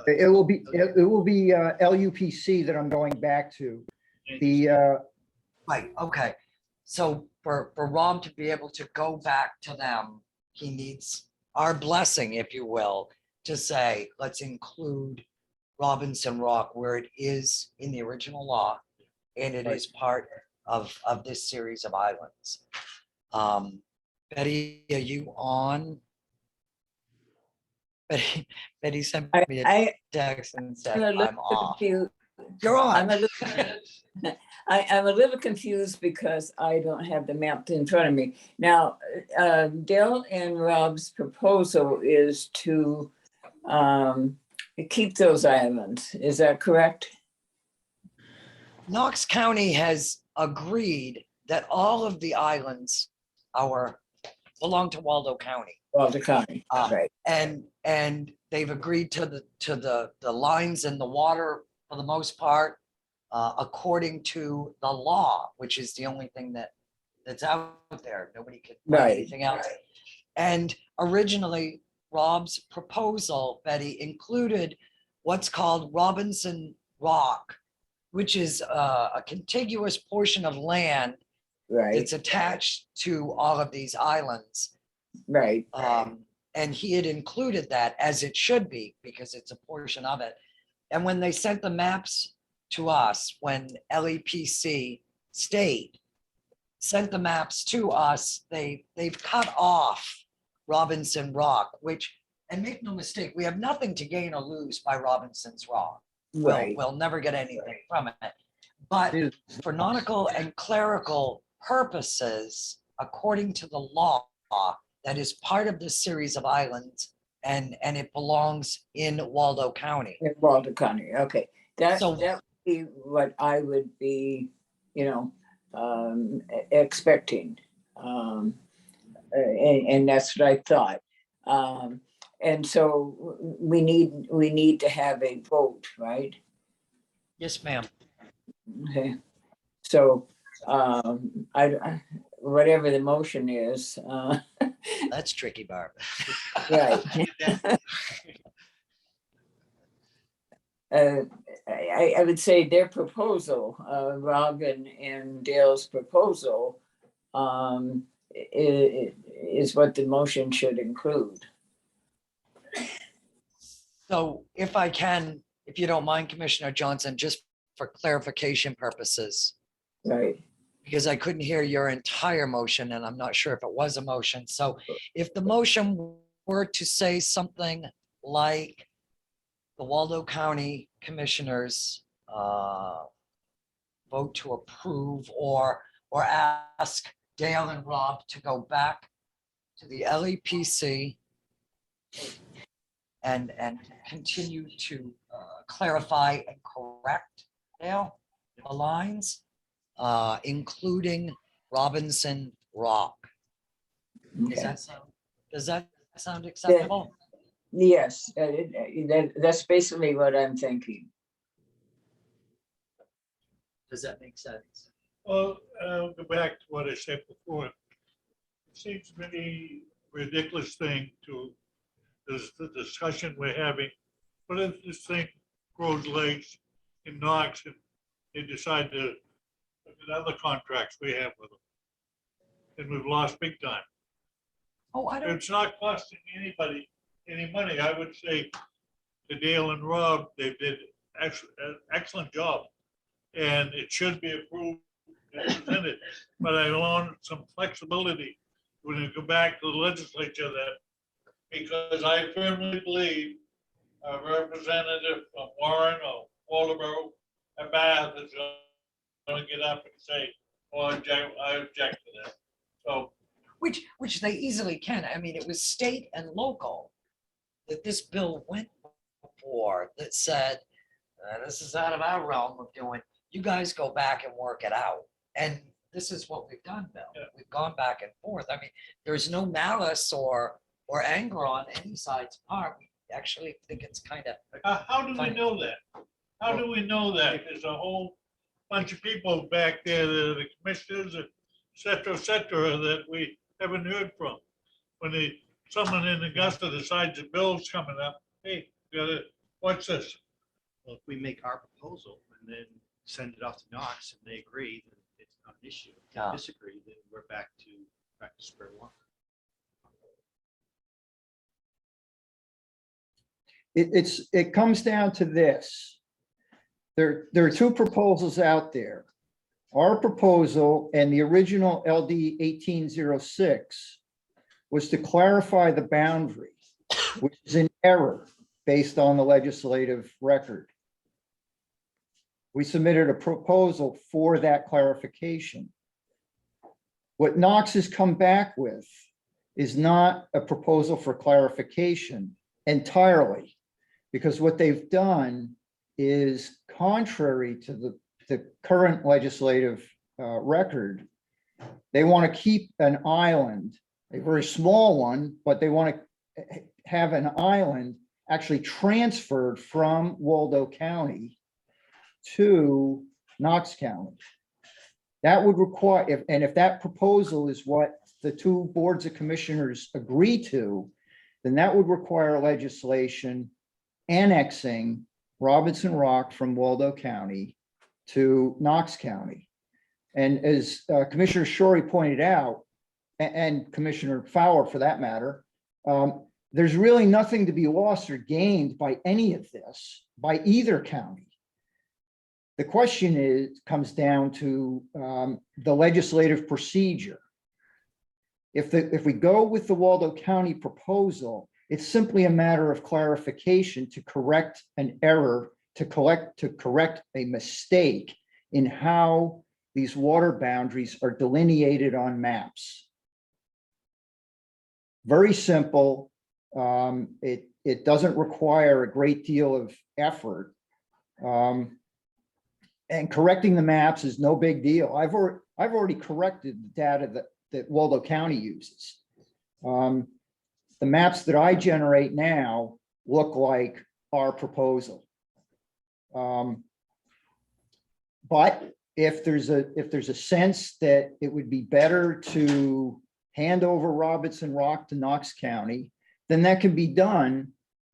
It will be LUPC that I'm going back to. Right, okay. So for Rob to be able to go back to them, he needs our blessing, if you will, to say, let's include Robinson Rock where it is in the original law, and it is part of this series of islands. Betty, are you on? Betty sent me a text and said, I'm off. You're on. I'm a little confused because I don't have the map in front of me. Now, Dale and Rob's proposal is to keep those islands. Is that correct? Knox County has agreed that all of the islands belong to Waldo County. Waldo County, right. And they've agreed to the lines in the water for the most part, according to the law, which is the only thing that's out there. Nobody can find anything else. And originally, Rob's proposal, Betty, included what's called Robinson Rock, which is a contiguous portion of land that's attached to all of these islands. Right. And he had included that, as it should be, because it's a portion of it. And when they sent the maps to us, when LEPC state sent the maps to us, they've cut off Robinson Rock, which, and make no mistake, we have nothing to gain or lose by Robinson's Rock. We'll never get anything from it. But for nautical and clerical purposes, according to the law, that is part of this series of islands, and it belongs in Waldo County. In Waldo County, okay. That So- would be what I would be, expecting. And that's what I thought. And so we need to have a vote, right? Yes, ma'am. Okay. So whatever the motion is, That's tricky, Barb. right. I would say their proposal, Rob and Dale's proposal, is what the motion should include. So if I can, if you don't mind, Commissioner Johnson, just for clarification purposes, Right. because I couldn't hear your entire motion and I'm not sure if it was a motion. So if the motion were to say something like the Waldo County Commissioners vote to approve or ask Dale and Rob to go back to the LEPC and continue to clarify and correct, Dale, the lines, including Robinson Rock. Okay. Does that sound acceptable? Yes, that's basically what I'm thinking. Does that make sense? Well, I'll go back to what I said before. It seems to me a ridiculous thing to, the discussion we're having. What if this thing grows legs in Knox and they decide to look at other contracts we have with them? And we've lost big time. Oh, I don't, It's not costing anybody any money. I would say to Dale and Rob, they did an excellent job. And it should be approved is presented, but I want some flexibility when you go back to the legislature that, because I firmly believe a representative from Warren or Waldeboro or Bath is gonna get up and say, well, I object to this. So, Which they easily can. I mean, it was state and local that this bill went for that said, this is out of our realm of doing, you guys go back and work it out. And this is what we've done, Bill. Yeah. We've gone back and forth. I mean, there's no malice or anger on any side's part. We actually think it's kind of, how do we Fine. know that? How do we know that? There's a whole bunch of people back there, the commissioners, et cetera, that we haven't heard from. When someone in Augusta decides the bill's coming up, hey, what's this? Well, if we make our proposal and then send it off to Knox and they agree, then it's not an issue. If Yeah. they disagree, then we're back to square one. It comes down to this. There are two proposals out there. Our proposal and the original LD 1806 was to clarify the boundary, which is an error based on the legislative record. We submitted a proposal for that clarification. What Knox has come back with is not a proposal for clarification entirely, because what they've done is contrary to the current legislative record. They want to keep an island, a very small one, but they want to have an island actually transferred from Waldo County to Knox County. That would require, if that proposal is what the two boards of commissioners agree to, then that would require legislation annexing Robinson Rock from Waldo County to Knox County. And as Commissioner Shorey pointed out, and Commissioner Fowler for that matter, there's really nothing to be lost or gained by any of this, by either county. The question comes down to the legislative procedure. If we go with the Waldo County proposal, it's simply a matter of clarification to correct an error, to correct a mistake in how these water boundaries are delineated on maps. Very simple. It doesn't require a great deal of effort. And correcting the maps is no big deal. I've already corrected the data that Waldo County uses. The maps that I generate now look like our proposal. But if there's a sense that it would be better to hand over Robinson Rock to Knox County, then that can be done.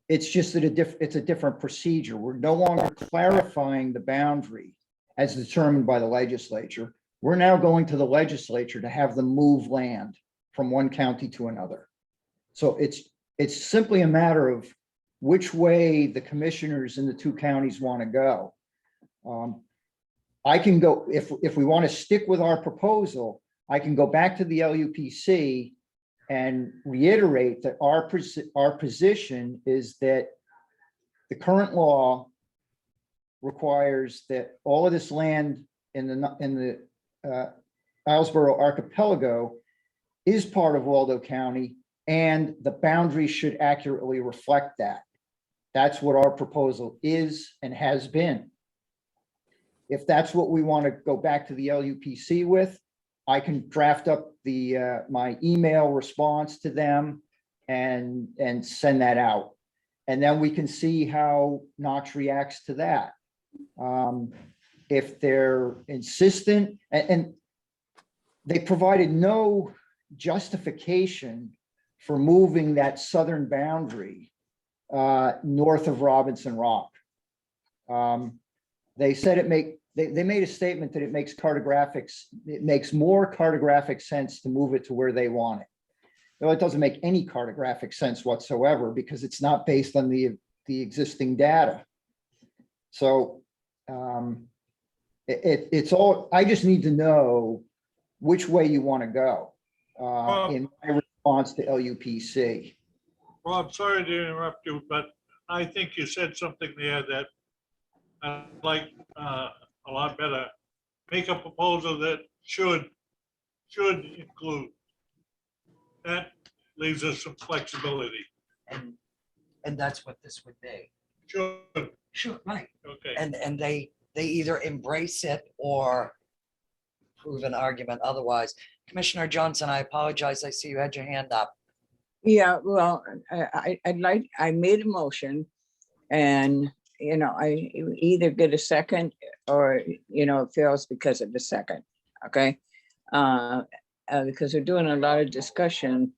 It's just that it's a different procedure. We're no longer clarifying the boundary as determined by the legislature. We're now going to the legislature to have them move land from one county to another. So it's simply a matter of which way the commissioners in the two counties want to go. I can go, if we want to stick with our proposal, I can go back to the LUPC and reiterate that our position is that the current law requires that all of this land in the Islesboro Archipelago is part of Waldo County, and the boundary should accurately reflect that. That's what our proposal is and has been. If that's what we want to go back to the LUPC with, I can draft up my email response to them and send that out. And then we can see how Knox reacts to that. If they're insistent, and they provided no justification for moving that southern boundary north of Robinson Rock. They said they made a statement that it makes more cartographic sense to move it to where they want it. Well, it doesn't make any cartographic sense whatsoever because it's not based on the existing data. So It's all, I just need to know which way you want to go in my response to LUPC. Rob, sorry to interrupt you, but I think you said something there that I like a lot better. Make a proposal that should include. That leaves us some flexibility. And that's what this would be. Should, Sure, right. okay. And they either embrace it or prove an argument otherwise. Commissioner Johnson, I apologize. I see you had your hand up. Yeah, well, I made a motion and, I either get a second or, it fails because of the second, okay? Because we're doing a lot of discussion.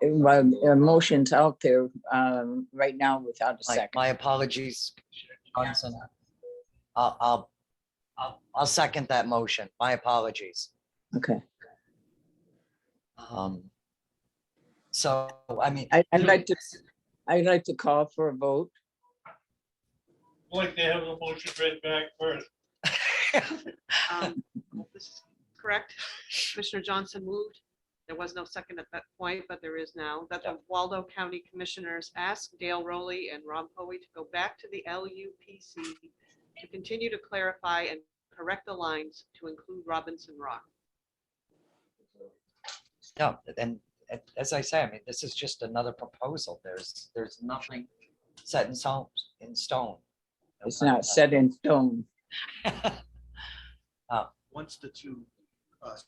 While motions out there right now without a second. My apologies, Johnson. I'll second that motion. My apologies. Okay, So, I mean. I'd like to call for a vote. I'd like to have the motion read back first. This is correct. Commissioner Johnson moved. There was no second at that point, but there is now. That the Waldo County Commissioners ask Dale Rowley and Rob Hoey to go back to the LUPC to continue to clarify and correct the lines to include Robinson Rock. No, and as I say, I mean, this is just another proposal. There's nothing set in stone. No It's pun not set in stone. intended. Once the two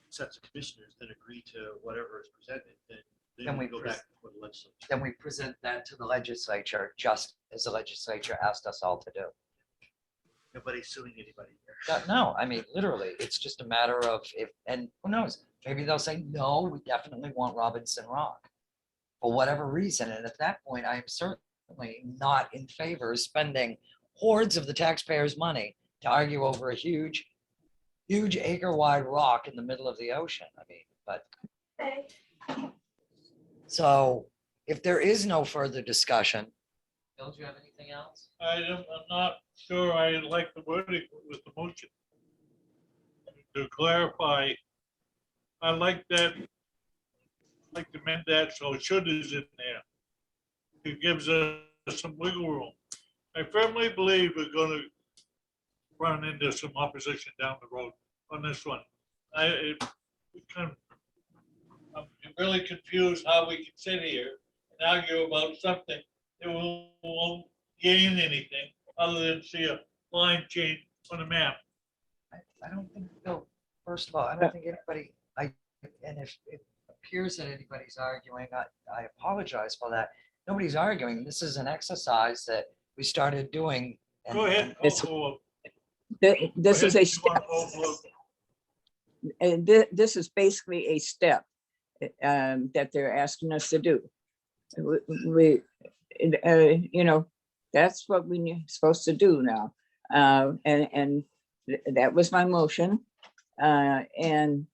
sets of commissioners then agree to whatever is presented, then Then we we go back to the legislature. Then we present that to the legislature, just as the legislature asked us all to do. Nobody's suing anybody here. No, I mean, literally, it's just a matter of if, and who knows, maybe they'll say, no, we definitely want Robinson Rock for whatever reason. And at that point, I am certainly not in favor of spending hordes of the taxpayers' money to argue over a huge acre-wide rock in the middle of the ocean. I mean, but. So if there is no further discussion. Bill, do you have anything else? I'm not sure I like the wording with the motion. To clarify, I like that, I'd like to amend that so should is in there. It gives us some wiggle room. I firmly believe we're gonna run into some opposition down the road on this one. I'm really confused how we can sit here and argue about something that won't gain anything other than see a line change on the map. I don't think, no, first of all, I don't think anybody, and if it appears that anybody's arguing, I apologize for that. Nobody's arguing. This is an exercise that we started doing. and- Go ahead. It's- Go This is ahead. a step, and this is basically a step that they're asking us to do. We, that's what we're supposed to do now. And that was my motion. And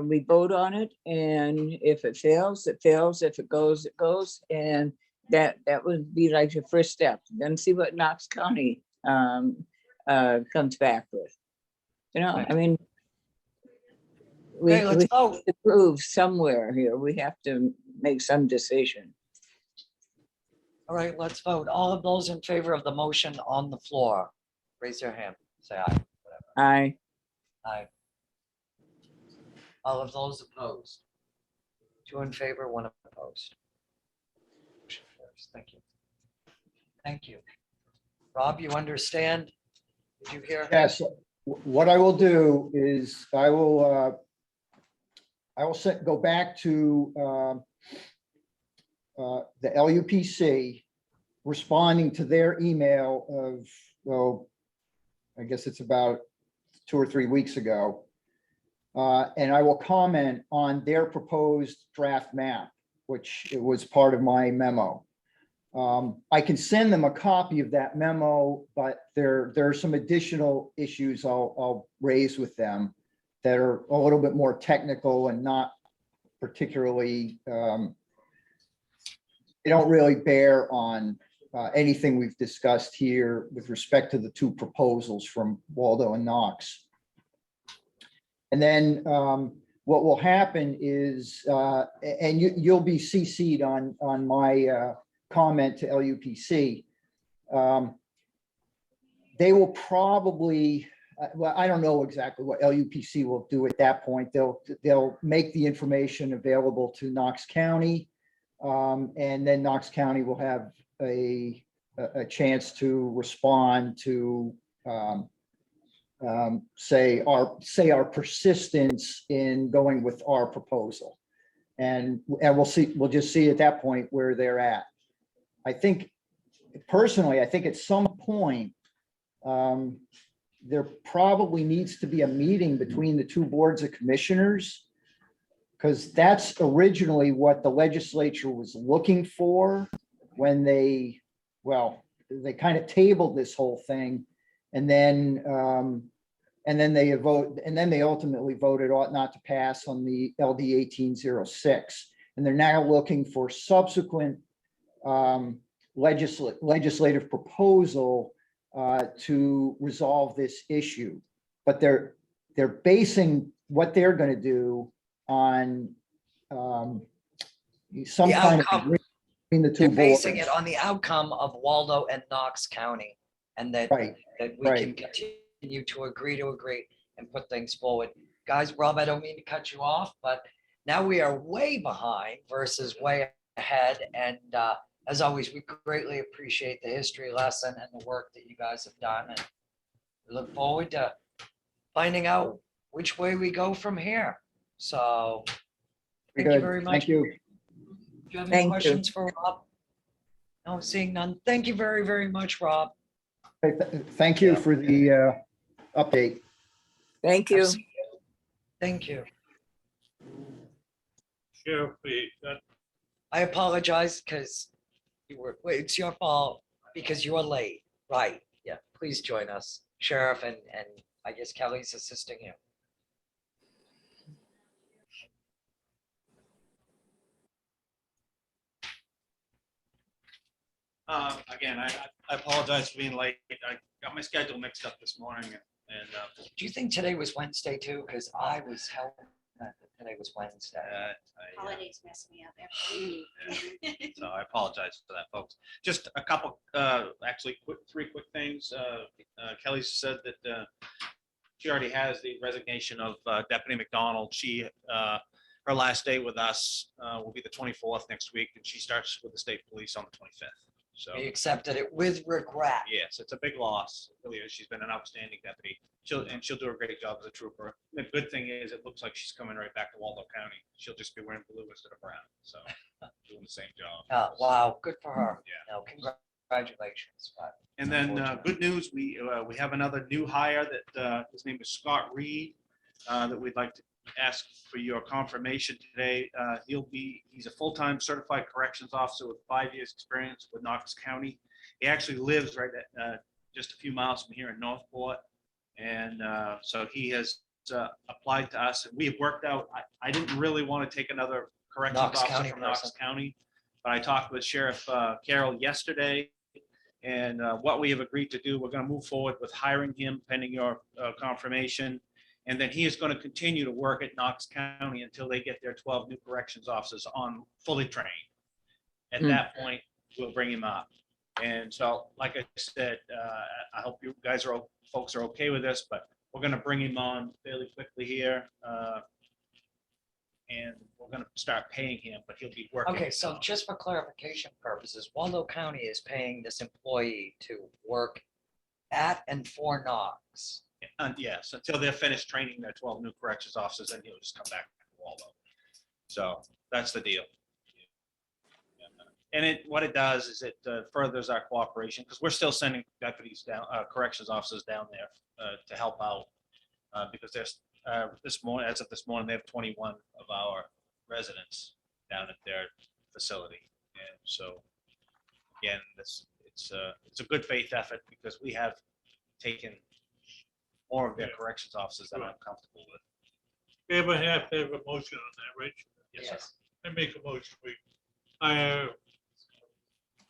we vote on it, and if it fails, it fails. If it goes, it goes. And that would be like the first step. Then see what Knox County comes back with. I mean, we Okay, let's have vote. to prove somewhere here. We have to make some decision. All right, let's vote. All of those in favor of the motion on the floor, raise your hand, say aye. I, Aye. All of those opposed? 2 in favor, 1 opposed. Motion carries. Thank you. Thank you. Rob, you understand? Did you hear? Yes, what I will do is I will go back to the LUPC, responding to their email of, well, I guess it's about 2 or 3 weeks ago. And I will comment on their proposed draft map, which it was part of my memo. I can send them a copy of that memo, but there are some additional issues I'll raise with them that are a little bit more technical and not particularly, they don't really bear on anything we've discussed here with respect to the two proposals from Waldo and Knox. And then what will happen is, and you'll be CC'd on my comment to LUPC. They will probably, well, I don't know exactly what LUPC will do at that point. They'll make the information available to Knox County. And then Knox County will have a chance to respond to say our persistence in going with our proposal. And we'll just see at that point where they're at. I think personally, I think at some point, there probably needs to be a meeting between the two boards of commissioners, because that's originally what the legislature was looking for when they kind of tabled this whole thing, and then they ultimately voted ought not to pass on the LD 1806, and they're now looking for subsequent legislative proposal to resolve this issue. But they're basing what they're going to do on some The kind of outcome. agreement between the two They're basing boards. it on the outcome of Waldo and Knox County, and that Right, we can right. continue to agree and put things forward. Guys, Rob, I don't mean to cut you off, but now we are way behind versus way ahead. And as always, we greatly appreciate the history lesson and the work that you guys have done. And we look forward to finding out which way we go from here. So thank you Good. very much. Thank you. Do you have Thank any you. questions for Rob? No, seeing none. Thank you very, very much, Rob. Thank you for the update. Thank you. Thank you. Sheriff, we got I apologize because it's your fault because you are late. Right. Yeah. Please join us, Sheriff, and I guess Kelly's assisting you. Again, I apologize for being late. I got my schedule mixed up this morning, and Do you think today was Wednesday too? Because I was held that today was Wednesday. Holidays mess me up every week. so I apologize for that, folks. Just a couple, actually, three quick things. Kelly said that she already has the resignation of Deputy McDonald. She her last day with us will be the 24th next week, and she starts with the state police on the 25th. So We accepted it with regret. yes, it's a big loss. It really is. She's been an outstanding deputy. She'll do a great job as a trooper. The good thing is, it looks like she's coming right back to Waldo County. She'll just be wearing blue instead of brown, so doing the same job. Wow. Good for her. Yeah. No, congratulations. But And then good news, we have another new hire that his name is Scott Reed, that we'd like to ask for your confirmation today. He's a full-time certified corrections officer with 5 years experience with Knox County. He actually lives right at just a few miles from here in Northport. And so he has applied to us, and we have worked out, I didn't really want to take another corrections Knox officer County from Knox person. County, but I talked with Sheriff Carroll yesterday. And what we have agreed to do, we're going to move forward with hiring him pending your confirmation. And then he is going to continue to work at Knox County until they get their 12 new corrections officers on fully trained. At that point, we'll bring him up. And so, like I said, I hope you guys folks are okay with this, but we're going to bring him on fairly quickly here. And we're going to start paying him, but he'll be working. okay, so just for clarification purposes, Waldo County is paying this employee to work at and for Knox. Yes, until they're finished training their 12 new corrections officers, and he'll just come back to Waldo. So that's the deal. And what it does is it furthers our cooperation, because we're still sending deputies down, corrections officers down there to help out, because there's this morning, as of this morning, they have 21 of our residents down at their facility. And so, again, it's a good faith effort, because we have taken more of their corrections officers that I'm comfortable with. we have to have a motion on that, Rich. Yes, sir. I make a motion. We hire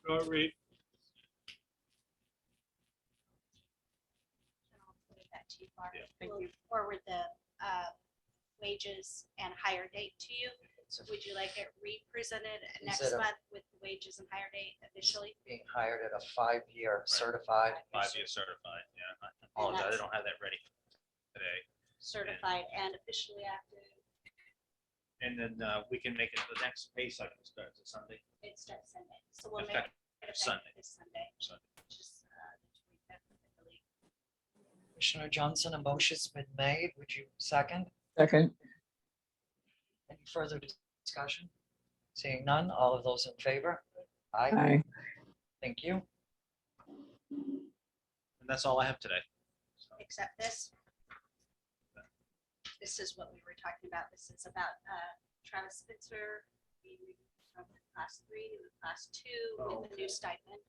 Scott Reed Mark Yeah, thank will you. forward the wages and hire date to you. Would you like it represented next Instead of- month with the wages and hire date officially? Being hired at a 5-year certified. 5-year certified, yeah. I apologize, I don't have that ready today. Certified and officially active. And then we can make it, the next pay cycle starts on Sunday. It starts Sunday. So we'll make Effective it Sunday. effective this Sunday. Sunday. Which is, the 25th, I believe. Commissioner Johnson, a motion's been made. Would you second? Second, Any further discussion? Seeing none, all of those in favor? Aye, aye. thank you. And that's all I have today. Except this. This is what we were talking about. This is about Travis Spitzer being moved from class 3 to class 2 with a new stipend.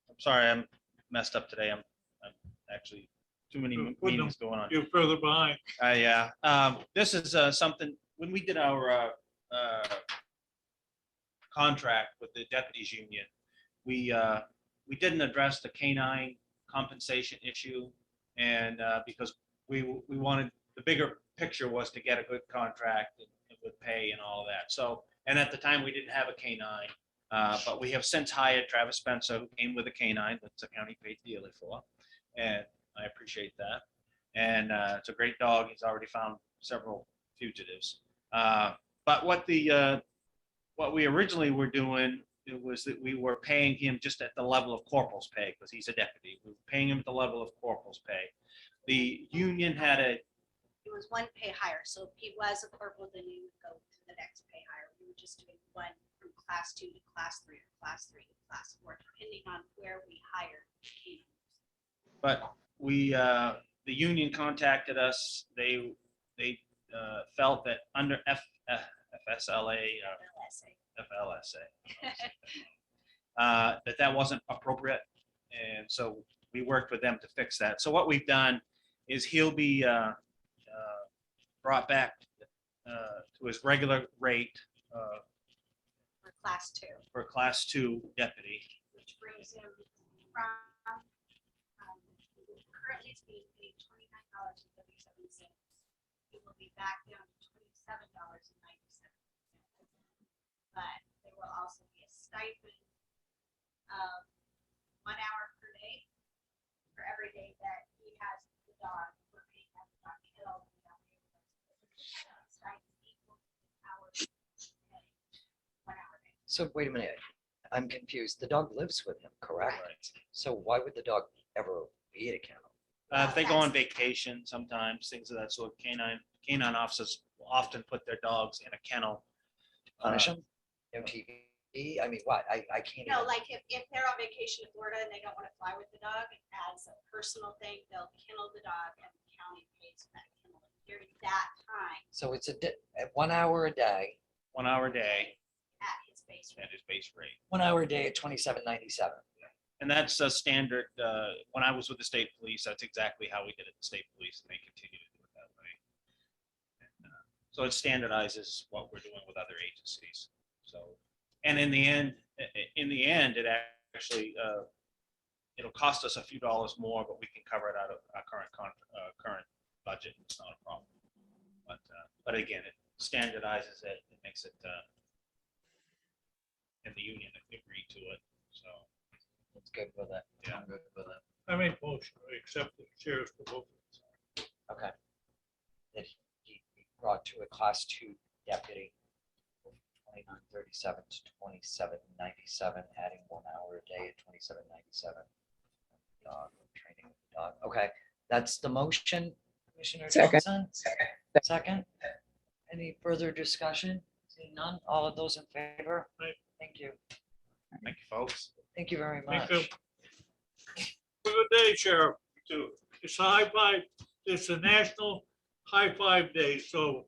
I'm sorry, I'm messed up today. I'm actually too many Put them- meetings going on. You're further behind. Yeah, this is something, when we did our contract with the deputies union, we didn't address the canine compensation issue. And because we wanted, the bigger picture was to get a good contract and with pay and all of that. So, and at the time, we didn't have a canine, but we have since hired Travis Spencer, who came with a canine that the county paid dearly for. And I appreciate that. And it's a great dog. He's already found several fugitives. But what we originally were doing, it was that we were paying him just at the level of corporal's pay, because he's a deputy. We were paying him at the level of corporal's pay. The union had a, It was one pay higher. So if he was a corporal, then you would go to the next pay higher. We were just doing one from class 2 to class 3 or class 3 to class 4, depending on where we hired. but we, the union contacted us. They felt that under FSLA, FLSA, that wasn't appropriate. And so we worked with them to fix that. So what we've done is he'll be brought back to his regular rate For class 2, for class 2 deputy. which brings him from, currently it's being paid $29.37. He will be back down to $27.97. But there will also be a stipend of 1 hour per day for every day that he has the dog. We're paying that the dog killed. Stipend equal to hours pay, 1 hour a day. So wait a minute, I'm confused. The dog lives with him, correct? Right. So why would the dog ever be at a kennel? They go on vacation sometimes, things of that sort. Canine officers often put their dogs in a kennel. Punish him? No TV? I mean, what? I can't No, even. like if they're on vacation in Florida and they don't want to fly with the dog, as a personal thing, they'll kennel the dog and the county pays for that kennel during that time So it's at 1 hour a day, 1 hour a day at his base rate. at his base rate. 1 hour a day at $27.97. And that's a standard, when I was with the state police, that's exactly how we did it at the state police, and they continue to do it that way. And, so it standardizes what we're doing with other agencies. So, and in the end, it actually, it'll cost us a few dollars more, but we can cover it out of our current budget. It's not a problem. But again, it standardizes it, it makes it, and the union agreed to it, so. It's good with it. Yeah. I'm good with it. I make motion to accept the sheriff's proposal. Okay. That he brought to a class 2 deputy. 29.37 to 27.97, adding 1 hour a day at 27.97. Dog training with the dog. Okay, that's the motion. Commissioner Second. Johnson. Second. Any further discussion? Seeing none. All of those in favor? Aye. Thank you. Thank you, folks. Thank you very Thank much. you. Have a good day, Sheriff. Too. It's a high five. It's a national high five day. So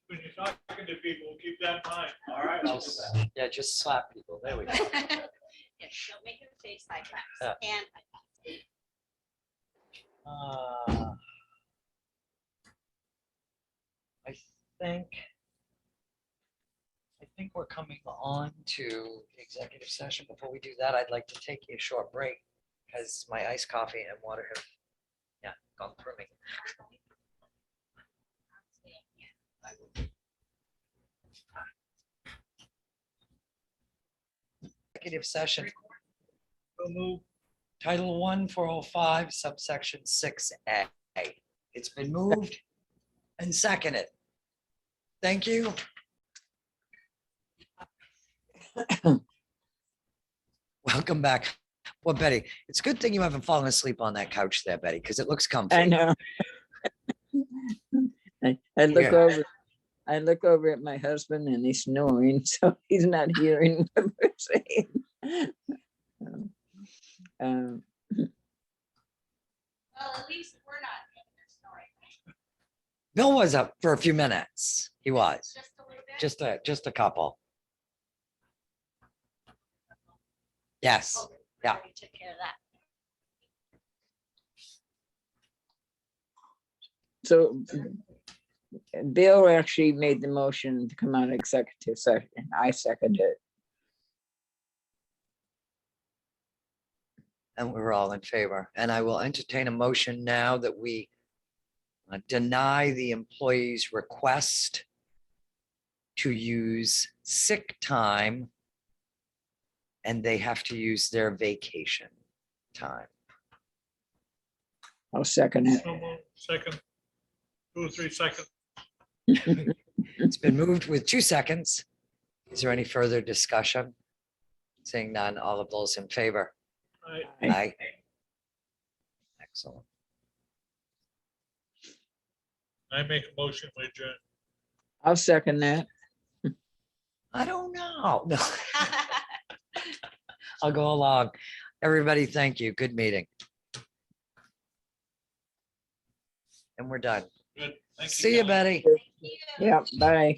when you're talking to people, keep that in mind. All right. Yeah, just slap people. There we go. Yes, don't make him face high fives Yeah. and high fives. I think we're coming on to executive session. Before we do that, I'd like to take a short break. because my iced coffee and water have, yeah, gone through me. Executive session. Title 1 405 subsection 6A. It's been moved and seconded. Thank you. Welcome back. Well, Betty, it's a good thing you haven't fallen asleep on that couch there, Betty, because it looks comfy. I know. I look over at my husband and he's snoring, so he's not hearing what we're saying. Um, Well, at least we're not getting this story. Bill was up for a few minutes. He was, Just a little bit. just a couple. Yes, Okay, yeah. we took care of that. So Bill actually made the motion to come out of executive session. I seconded it. And we're all in favor. And I will entertain a motion now that we deny the employee's request to use sick time, and they have to use their vacation time. I'll second it. So moved. Second, 2 or 3 seconds. It's been moved with 2 seconds. Is there any further discussion? Seeing none, all of those in favor? I Aye. Excellent. make a motion, we adjourn. I'll second that. I don't know. No, I'll go along. Everybody, thank you. Good meeting. And we're done. Good. Thank you. See you, guys. Betty. Yeah, bye.